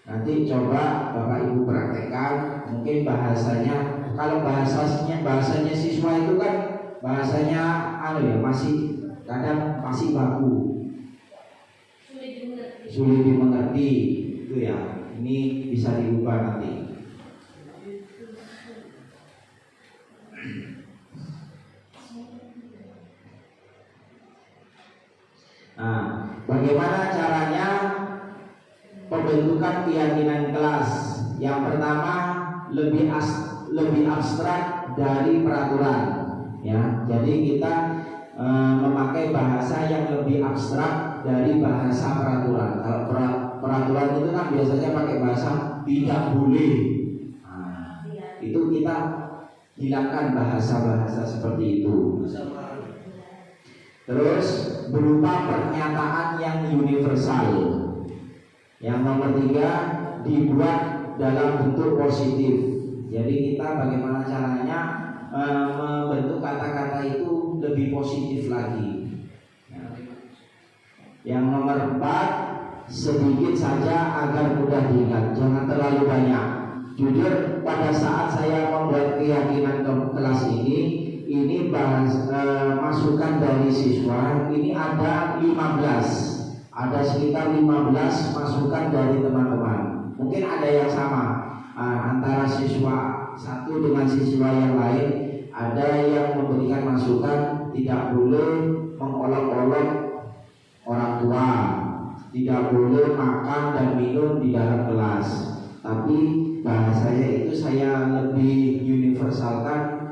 Nanti coba Bapak Ibu praktekkan. Mungkin bahasanya, kalau bahasanya siswa itu kan bahasanya masih kadang masih baku, sulit dimengerti itu ya. Ini bisa diubah nanti. Nah, bagaimana caranya pembentukan keyakinan kelas? Yang pertama, lebih abstrak dari peraturan, ya. Jadi kita memakai bahasa yang lebih abstrak dari bahasa peraturan. Kalau peraturan itu kan biasanya pakai bahasa tidak boleh. Nah, itu kita hilangkan bahasa-bahasa seperti itu. Terus berupa pernyataan yang universal. Yang nomor 3, dibuat dalam bentuk positif. Jadi kita bagaimana caranya membentuk kata-kata itu lebih positif lagi. Yang nomor 4, sedikit saja agar mudah diingat, jangan terlalu banyak. Jujur pada saat saya membuat keyakinan kelas ini masukan dari siswa ini ada 15, ada sekitar 15 masukan dari teman-teman. Mungkin ada yang sama antara siswa satu dengan siswa yang lain. Ada yang memberikan masukan tidak boleh mengolok-olok orang tua, tidak boleh makan dan minum di dalam kelas. Tapi bahasanya itu saya lebih universalkan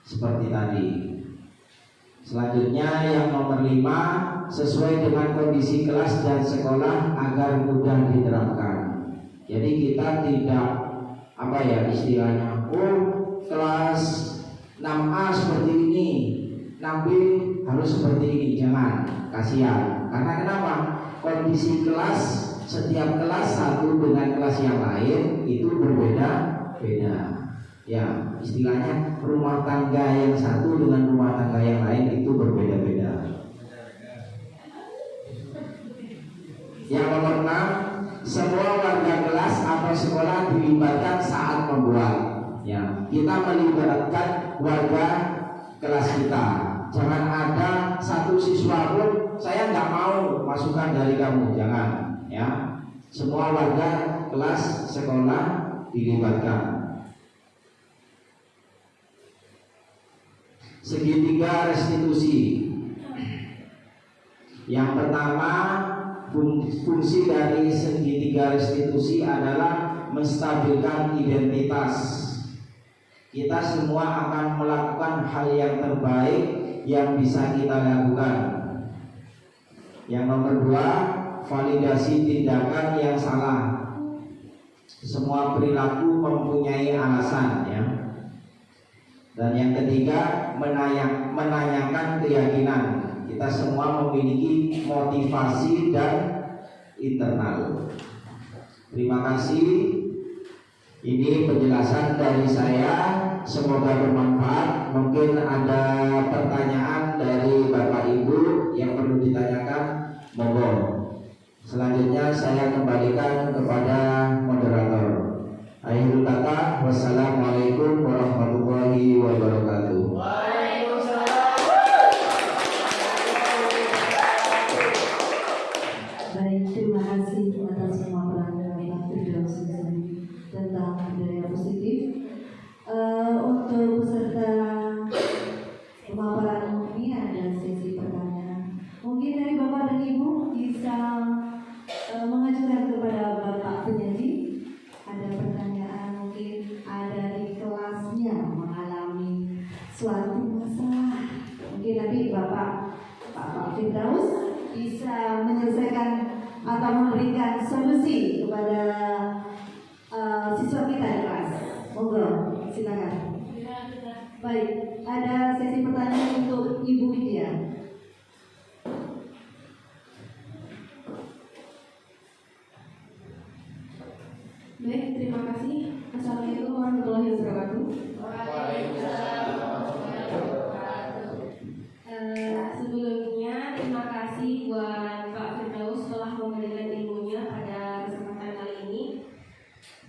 seperti tadi. Selanjutnya yang nomor 5, sesuai dengan kondisi kelas dan sekolah agar mudah diterapkan. Jadi kita tidak istilahnya, kelas 6A seperti ini, 6B harus seperti ini. Jangan, kasihan. Karena kenapa? Kondisi kelas, setiap kelas satu dengan kelas yang lain itu berbeda-beda. Ya, istilahnya rumah tangga yang satu dengan rumah tangga yang lain itu berbeda-beda. Yang nomor 6, semua warga kelas atau sekolah dilibatkan saat membuat. Ya, kita melibatkan warga kelas kita. Jangan ada satu siswa pun saya nggak mau masukan dari kamu, jangan. Ya, semua warga kelas sekolah dilibatkan. Segitiga restitusi. Yang pertama, fungsi dari segitiga restitusi adalah menstabilkan identitas. Kita semua akan melakukan hal yang terbaik yang bisa kita lakukan. Yang nomor 2, validasi tindakan yang salah. Semua perilaku mempunyai alasan, ya. Dan yang ketiga, menanyakan keyakinan. Kita semua memiliki motivasi dan internal. Terima kasih. Ini penjelasan dari saya. Semoga bermanfaat. Mungkin ada pertanyaan dari Bapak Ibu yang perlu ditanyakan, monggo. Selanjutnya saya kembalikan kepada moderator. Akhirul kata, wassalamualaikum warahmatullahi wabarakatuh. Baik, terima kasih atas semua peran Bapak Firdaus tentang budaya positif. Untuk peserta pemaparan ini ada sesi pertanyaan. Mungkin dari Bapak dan Ibu bisa mengajukan kepada Bapak penyaji. Ada pertanyaan, mungkin ada di kelasnya mengalami suatu masalah. Mungkin nanti Bapak Firdaus bisa menyelesaikan atau memberikan solusi kepada siswa kita di kelas. Monggo, silakan. Baik, ada sesi pertanyaan untuk Ibu Widya. Baik, terima kasih. Assalamualaikum warahmatullahi wabarakatuh. Sebelumnya terima kasih buat Pak Firdaus telah memberikan ilmunya pada kesempatan kali ini.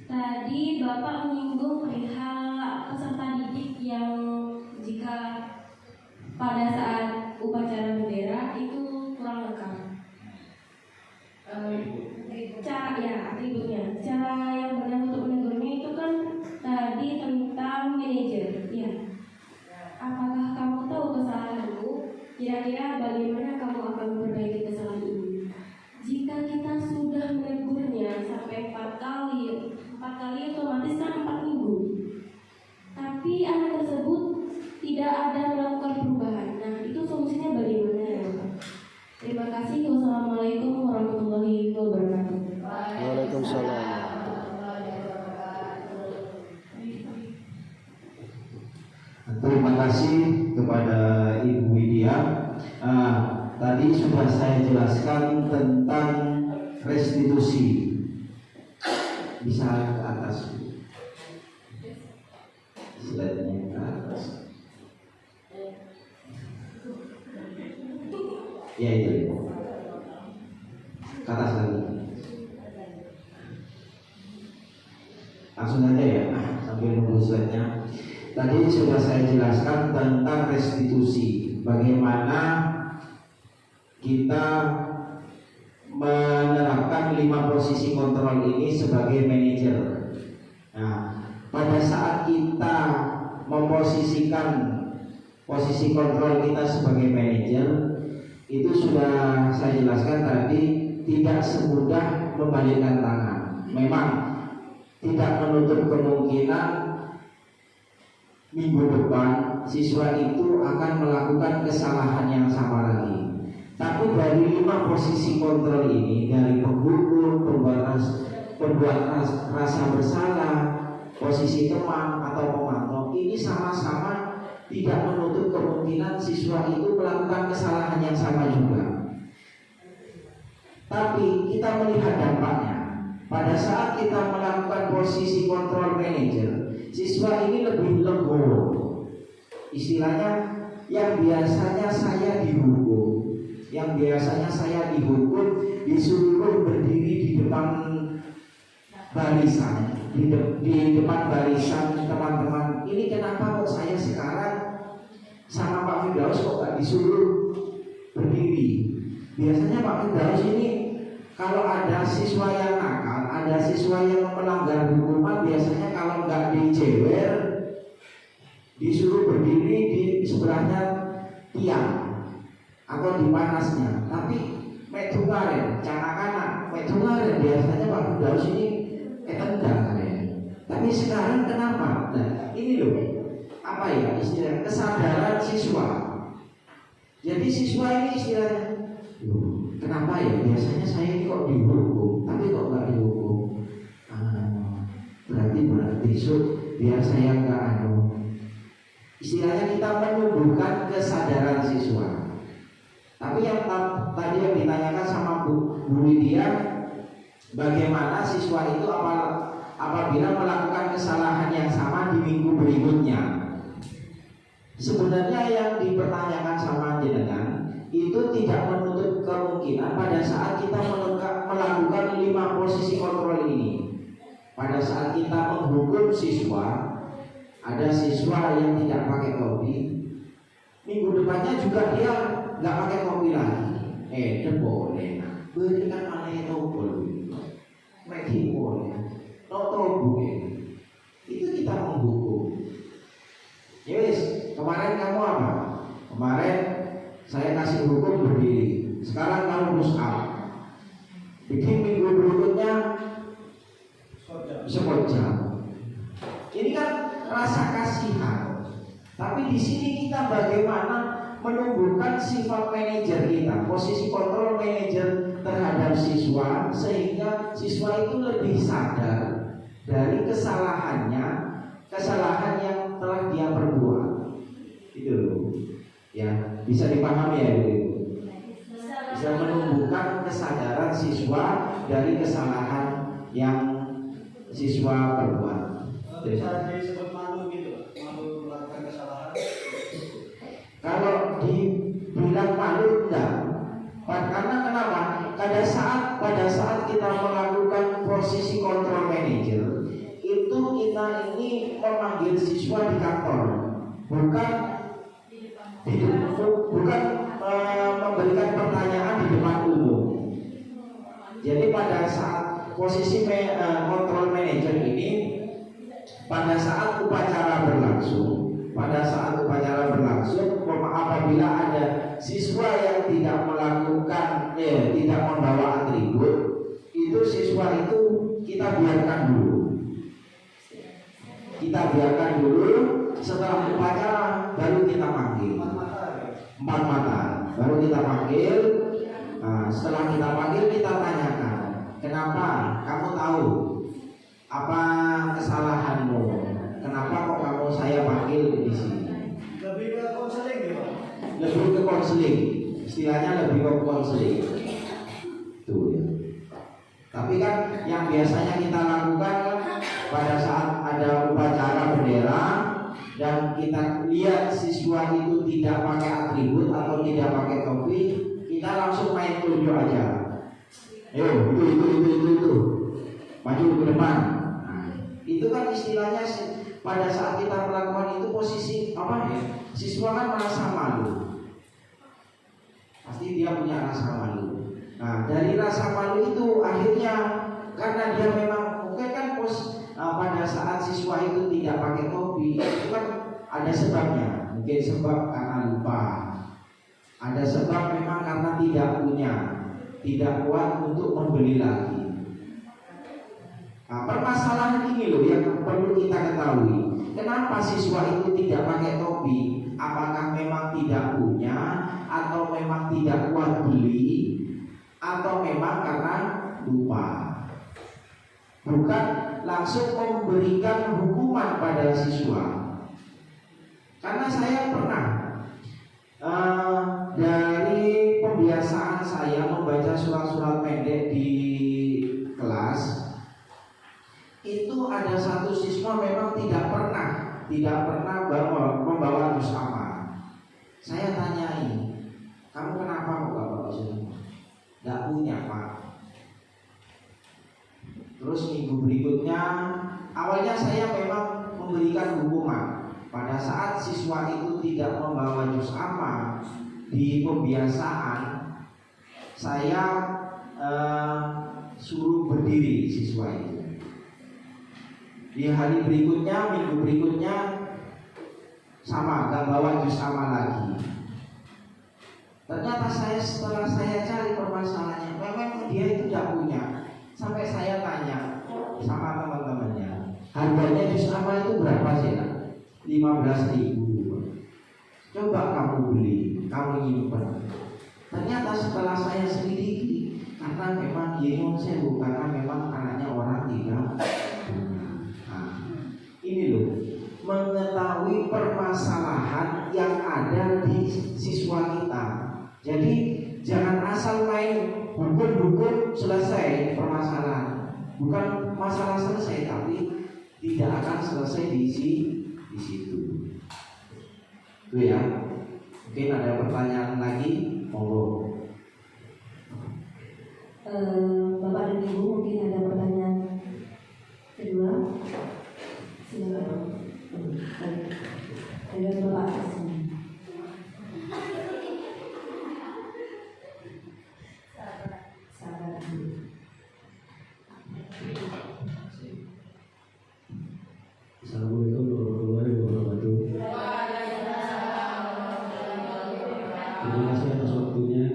Tadi Bapak menyinggung perihal peserta didik yang jika pada saat upacara bendera itu kurang lengkap. Atributnya. Cara yang benar untuk menegurnya itu kan tadi tentang manajer. Ya. Apakah kamu tahu kesalahanmu? Kira-kira bagaimana kamu akan memperbaiki kesalahan ini? Jika kita sudah menegurnya sampai 4 kali otomatis kan 4 minggu. Tapi anak tersebut tidak ada melakukan perubahan. Nah, itu solusinya bagaimana ya, Pak? Terima kasih. Wassalamualaikum warahmatullahi wabarakatuh. Waalaikumsalam. Terima kasih kepada Ibu Widya. Tadi sudah saya jelaskan tentang restitusi. Bisa ke atas, slide-nya ke atas. Ya itu, ke atas lagi. Langsung aja ya, sambil nunggu slide-nya. Tadi sudah saya jelaskan tentang restitusi. Bagaimana kita menerapkan 5 posisi kontrol ini sebagai manajer. Nah, pada saat kita memposisikan posisi kontrol kita sebagai manajer, itu sudah saya jelaskan tadi, tidak semudah membalikkan tangan. Memang tidak menutup kemungkinan minggu depan siswa itu akan melakukan kesalahan yang sama lagi. Tapi dari 5 posisi kontrol ini, dari penghukum, pembuat rasa bersalah, posisi teman atau pemantau, ini sama-sama tidak menutup kemungkinan siswa itu melakukan kesalahan yang sama juga. Tapi kita melihat dampaknya. Pada saat kita melakukan posisi kontrol manager, siswa ini lebih legowo. Istilahnya, yang biasanya saya dihukum, disuruh berdiri di depan barisan, di depan barisan teman-teman. Ini kenapa kok saya sekarang sama Pak Firdaus kok gak disuruh berdiri? Biasanya Pak Firdaus ini kalau ada siswa yang nakal, ada siswa yang melanggar hukuman, biasanya kalau nggak dijewer, disuruh berdiri di sebelahnya tiang atau di panasnya. Tapi metungaren, cana-cana, metungaren biasanya Pak Firdaus ini tendang ya. Tapi sekarang kenapa? Nah, ini loh, apa ya istilah kesadaran siswa. Jadi siswa ini istilahnya, kenapa ya biasanya saya ini kok dihukum, tapi kok nggak dihukum? Berarti besok biar saya nggak istilahnya kita menumbuhkan kesadaran siswa. Tapi yang tadi yang ditanyakan sama Bu Widya, bagaimana siswa itu apabila melakukan kesalahan yang sama di minggu berikutnya? Sebenarnya yang dipertanyakan sama jenengan itu tidak menutup kemungkinan pada saat kita melakukan 5 posisi kontrol ini. Pada saat kita menghukum siswa, ada siswa yang tidak pakai topi, minggu depannya juga dia nggak pakai topi lagi. Boleh, berikan alih topi, boleh, no topi. Itu kita menghukum. sekojam. Ini kan rasa kasihan. Tapi di sini kita bagaimana menumbuhkan sifat manajer kita, posisi kontrol manajer terhadap siswa, sehingga siswa itu lebih sadar dari kesalahan yang telah dia perbuat. Itu ya, bisa dipahami ya Bu. Bisa menumbuhkan kesadaran siswa dari kesalahan yang siswa perbuat. Bisa disebut malu gitu, malu melakukan kesalahan. Kalau dibilang malu enggak, karena kenapa? Pada saat kita melakukan posisi kontrol manager, itu kita ini memanggil siswa di kantor, bukan memberikan pertanyaan di depan umum. Jadi pada saat posisi kontrol manager ini, pada saat upacara berlangsung, apabila ada siswa yang tidak melakukan, tidak membawa atribut, itu siswa itu kita biarkan dulu. Setelah upacara baru kita panggil. Empat mata baru kita panggil. Nah, setelah kita panggil kita tanyakan, kenapa? Kamu tahu apa kesalahanmu? Kenapa kok saya panggil di sini? Lebih ke konseling gitu. Lebih ke konseling, istilahnya lebih ke konseling. Tuh ya. Tapi kan yang biasanya kita lakukan kan pada saat ada upacara bendera dan kita lihat siswa itu tidak pakai atribut atau tidak pakai topi, kita langsung main tunjuk aja. Ayo, itu. Maju ke depan. Nah, itu kan istilahnya pada saat kita melakukan itu posisi apa ya? Siswa kan merasa malu. Pasti dia punya rasa malu. Nah, dari rasa malu itu akhirnya karena dia memang mungkin kan pada saat siswa itu tidak pakai topi, itu kan ada sebabnya. Mungkin sebab karena lupa. Ada sebab memang karena tidak punya, tidak kuat untuk membeli lagi. Nah, permasalahan ini loh yang perlu kita ketahui. Kenapa siswa itu tidak pakai topi? Apakah memang tidak punya, atau memang tidak kuat beli, atau memang karena lupa? Bukan langsung memberikan hukuman pada siswa. Karena saya pernah dari pembiasaan saya membaca surat-surat pendek di kelas, itu ada satu siswa memang tidak pernah membawa juz amma. Saya tanyai, kamu kenapa kok gak bawa juz amma? Gak punya Pak. Terus minggu berikutnya, awalnya saya memang memberikan hukuman. Pada saat siswa itu tidak membawa juz amma di pembiasaan, saya suruh berdiri siswa itu. Di hari berikutnya, minggu berikutnya sama, gak bawa juz amma lagi. Ternyata setelah saya cari permasalahannya, memang dia itu tidak punya. Sampai saya tanya sama teman-temannya, harganya juz amma itu berapa sih? 15.000. Coba kamu beli, kamu nyimpen. Ternyata setelah saya selidiki, karena memang Yeon Sewu, karena memang anaknya orang tidak. Ini loh, mengetahui permasalahan yang ada di siswa kita. Jadi jangan asal main hukum selesai permasalahan. Bukan masalah selesai, tapi tidak akan selesai di situ. Itu ya. Mungkin ada pertanyaan lagi, monggo. Bapak dan Ibu mungkin ada pertanyaan kedua. Silakan. Ada Bapak atas sini. Sabar dulu. Assalamualaikum warahmatullahi wabarakatuh. Terima kasih atas waktunya.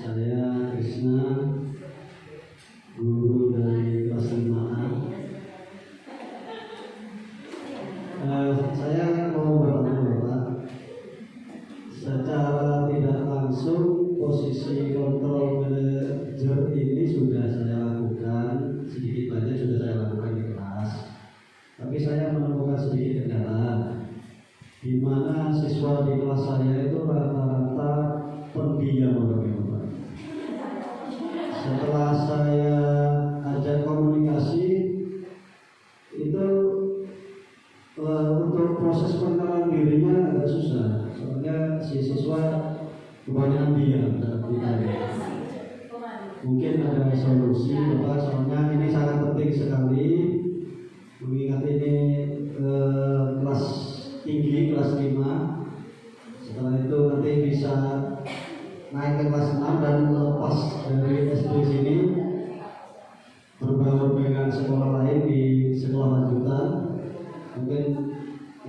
Saya Krisna ada solusi Bapak, soalnya ini sangat penting sekali mengingat ini kelas tinggi, kelas 5. Setelah itu nanti bisa naik ke kelas 6 dan lepas dari SD sini berbaur dengan sekolah lain di sekolah lanjutan. Mungkin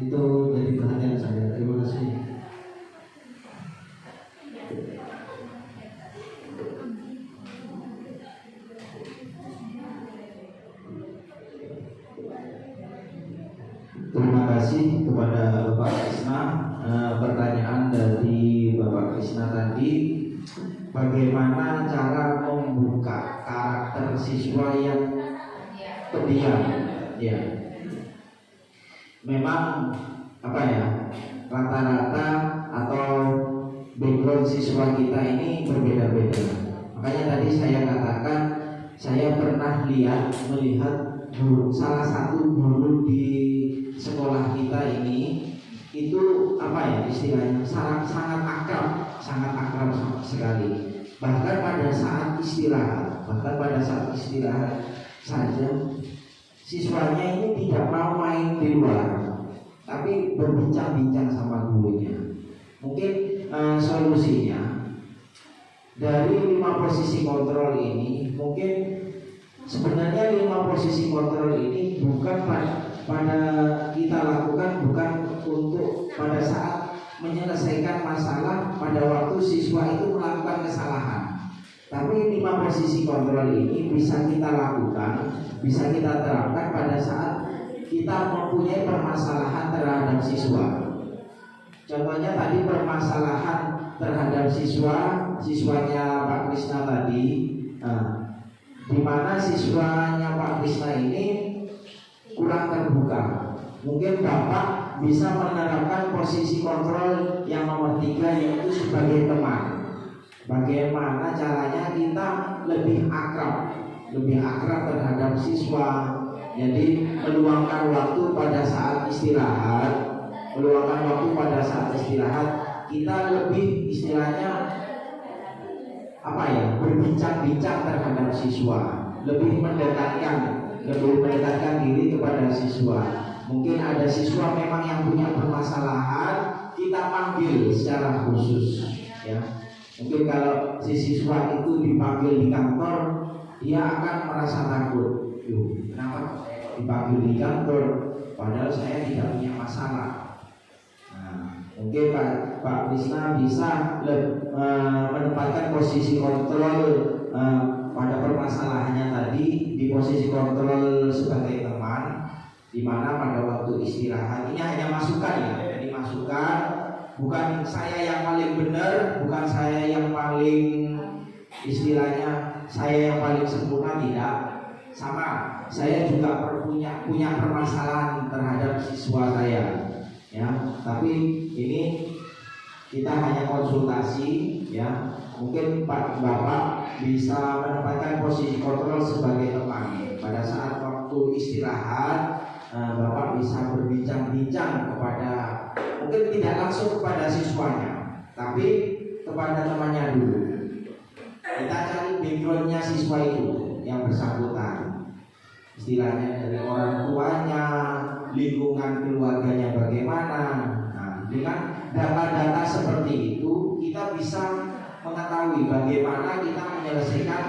itu jadi perhatian saya. Terima kasih. Terima kasih kepada Bapak Krisna. Pertanyaan dari Bapak Krisna tadi, bagaimana cara membuka karakter siswa yang pendiam? Ya, memang apa ya, rata-rata atau background siswa kita ini berbeda-beda. Makanya tadi saya katakan, saya pernah melihat guru, salah satu guru di sekolah kita ini itu apa ya istilahnya, sangat akrab sekali. Bahkan pada saat istirahat saja siswanya ini tidak mau main di luar, tapi berbincang-bincang sama gurunya. Mungkin solusinya dari 5 posisi kontrol ini, mungkin sebenarnya 5 posisi kontrol ini bukan pada kita lakukan bukan untuk pada saat menyelesaikan masalah pada waktu siswa itu melakukan kesalahan. Tapi 5 posisi kontrol ini bisa kita lakukan, bisa kita terapkan pada saat kita mempunyai permasalahan terhadap siswa. Contohnya tadi permasalahan terhadap siswanya Pak Krisna tadi, di mana siswanya Pak Krisna ini kurang terbuka. Mungkin Bapak bisa menerapkan posisi kontrol yang nomor 3, yaitu sebagai teman. Bagaimana caranya kita lebih akrab terhadap siswa. Jadi meluangkan waktu pada saat istirahat, kita lebih istilahnya apa ya, berbincang-bincang terhadap siswa, lebih mendekatkan diri kepada siswa. Mungkin ada siswa memang yang punya permasalahan, kita panggil secara khusus ya. Mungkin kalau si siswa itu dipanggil di kantor, dia akan merasa takut. Kenapa dipanggil di kantor padahal saya tidak punya masalah? Mungkin Pak Krisna bisa menempatkan posisi kontrol pada permasalahannya tadi di posisi kontrol sebagai teman, di mana pada waktu istirahat ini hanya masukan ya, jadi masukan, bukan saya yang paling benar, bukan saya yang paling istilahnya saya yang paling sempurna, tidak. Sama, saya juga punya permasalahan terhadap siswa saya ya, tapi ini kita hanya konsultasi ya. Mungkin Bapak bisa menempatkan posisi kontrol sebagai teman. Pada saat waktu istirahat, Bapak bisa berbincang-bincang kepada, mungkin tidak langsung kepada siswanya, tapi kepada temannya dulu. Kita cari backgroundnya siswa itu yang bersangkutan, istilahnya dari orang tuanya, lingkungan keluarganya bagaimana. Dengan data-data seperti itu kita bisa mengetahui bagaimana kita menyelesaikan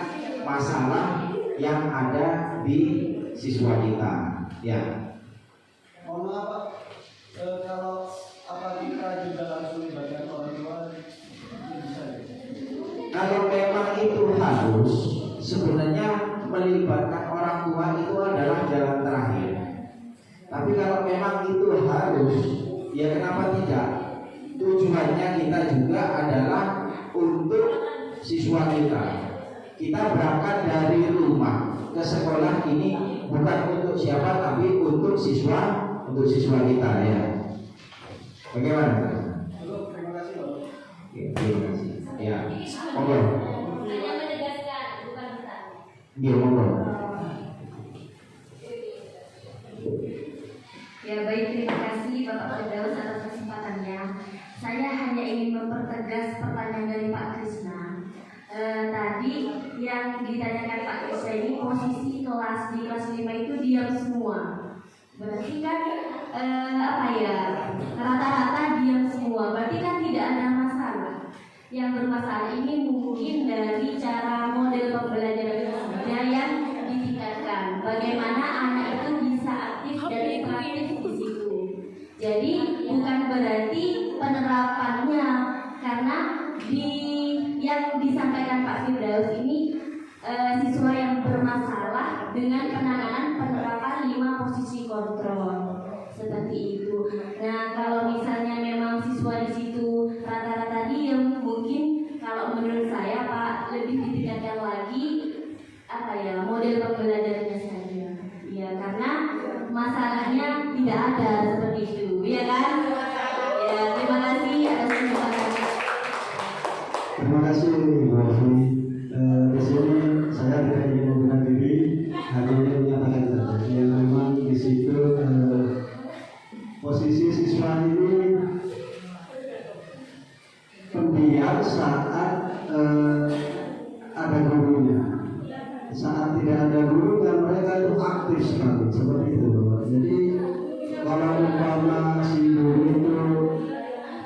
masalah yang ada di siswa kita ya. Mohon maaf Pak, kalau kita juga harus melibatkan orang tua, bisa ya? Kalau memang itu harus, sebenarnya melibatkan orang tua itu adalah jalan terakhir. Tapi kalau memang itu harus, ya kenapa tidak? Tujuannya kita juga adalah untuk siswa kita. Kita berangkat dari rumah ke sekolah ini bukan untuk siapa, tapi untuk siswa kita ya. Bagaimana? Terima kasih Pak. Oke, terima kasih. Ya, monggo. Hanya menegaskan, bukan bertanya. Iya, monggo. Ya baik, terima kasih Bapak Firdaus atas kesempatannya. Saya hanya ingin mempertegas pertanyaan dari Pak Krisna. tadi yang ditanyakan Pak Krisna ini posisi kelas di kelas 5 itu diam semua. Berarti kan rata-rata diam semua. Berarti kan tidak ada masalah. Yang bermasalah ini mungkin dari cara model pembelajaran saja yang ditingkatkan. Bagaimana anak itu bisa aktif dan interaktif di situ. Jadi bukan berarti penerapannya, karena yang disampaikan Pak Firdaus ini siswa yang bermasalah dengan penanganan penerapan 5 posisi kontrol seperti itu. Nah, kalau misalnya memang siswa di situ rata-rata diam, mungkin kalau menurut saya Pak lebih ditingkatkan lagi model pembelajarannya saja. Ya, karena masalahnya tidak ada seperti itu, ya kan? Ya, terima kasih atas kesempatan. Terima kasih Ibu Afi. Di sini saya tidak ingin membuka diri, hanya ingin menyatakan saja yang memang di situ posisi siswa ini pendiam saat ada gurunya. Saat tidak ada gurunya mereka itu aktif sekali, seperti itu Bapak. Jadi kalau umpama si guru itu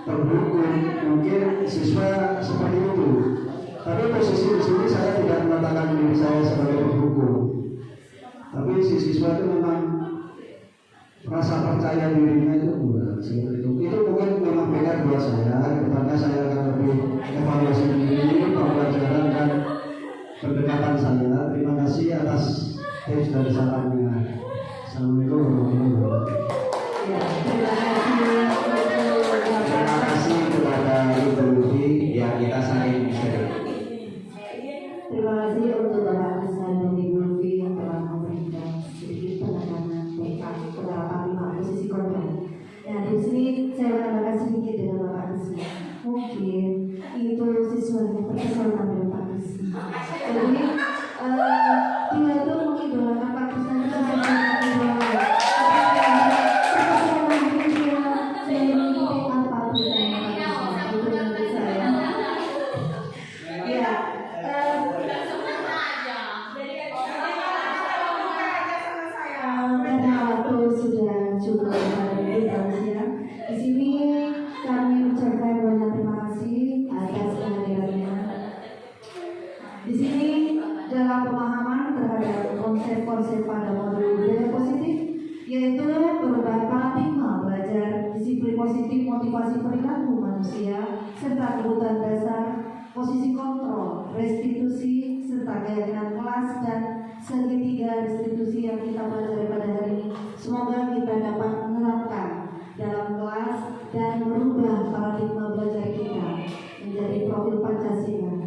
terhukum, mungkin siswa seperti itu. Tapi posisi di sini saya tidak mengatakan diri saya sebagai penghukum. Tapi si siswa itu memang rasa percaya dirinya itu kurang seperti itu. Itu mungkin memang PR buat saya. Kedepannya saya akan lebih evaluasi diri, pembelajaran dan pendekatan saya. Terima kasih atas tips dan sarannya. Assalamualaikum warahmatullahi wabarakatuh. Ya, terima kasih kepada Ibu Lutfi yang kita saling share. Terima kasih untuk Bapak Krisna dan Ibu Lutfi yang telah memberikan sedikit penekanan tentang penerapan 5 posisi kontrol. Nah, di sini saya menambahkan sedikit dengan Bapak Krisna. Mungkin itu siswa yang berkesulitan dengan Pak Krisna. Jadi dia itu mengidolakan Pak Krisna itu sebagai idola. Di sini kami ucapkan banyak terima kasih atas kehadirannya. Di sini dalam pemahaman terhadap konsep-konsep pada modul budaya positif, yaitu perubahan paradigma belajar, disiplin positif, motivasi perilaku manusia, serta kebutuhan dasar, posisi kontrol, restitusi, serta keyakinan kelas dan segitiga restitusi yang kita pelajari pada hari ini. Semoga kita dapat menerapkan dalam kelas dan merubah paradigma belajar kita menjadi profil Pancasila.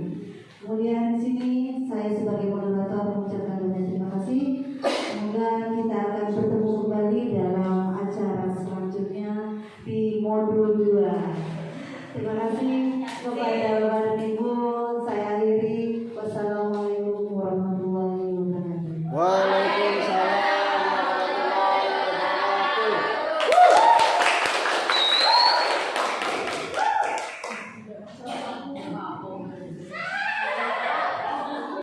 Kemudian di sini saya sebagai moderator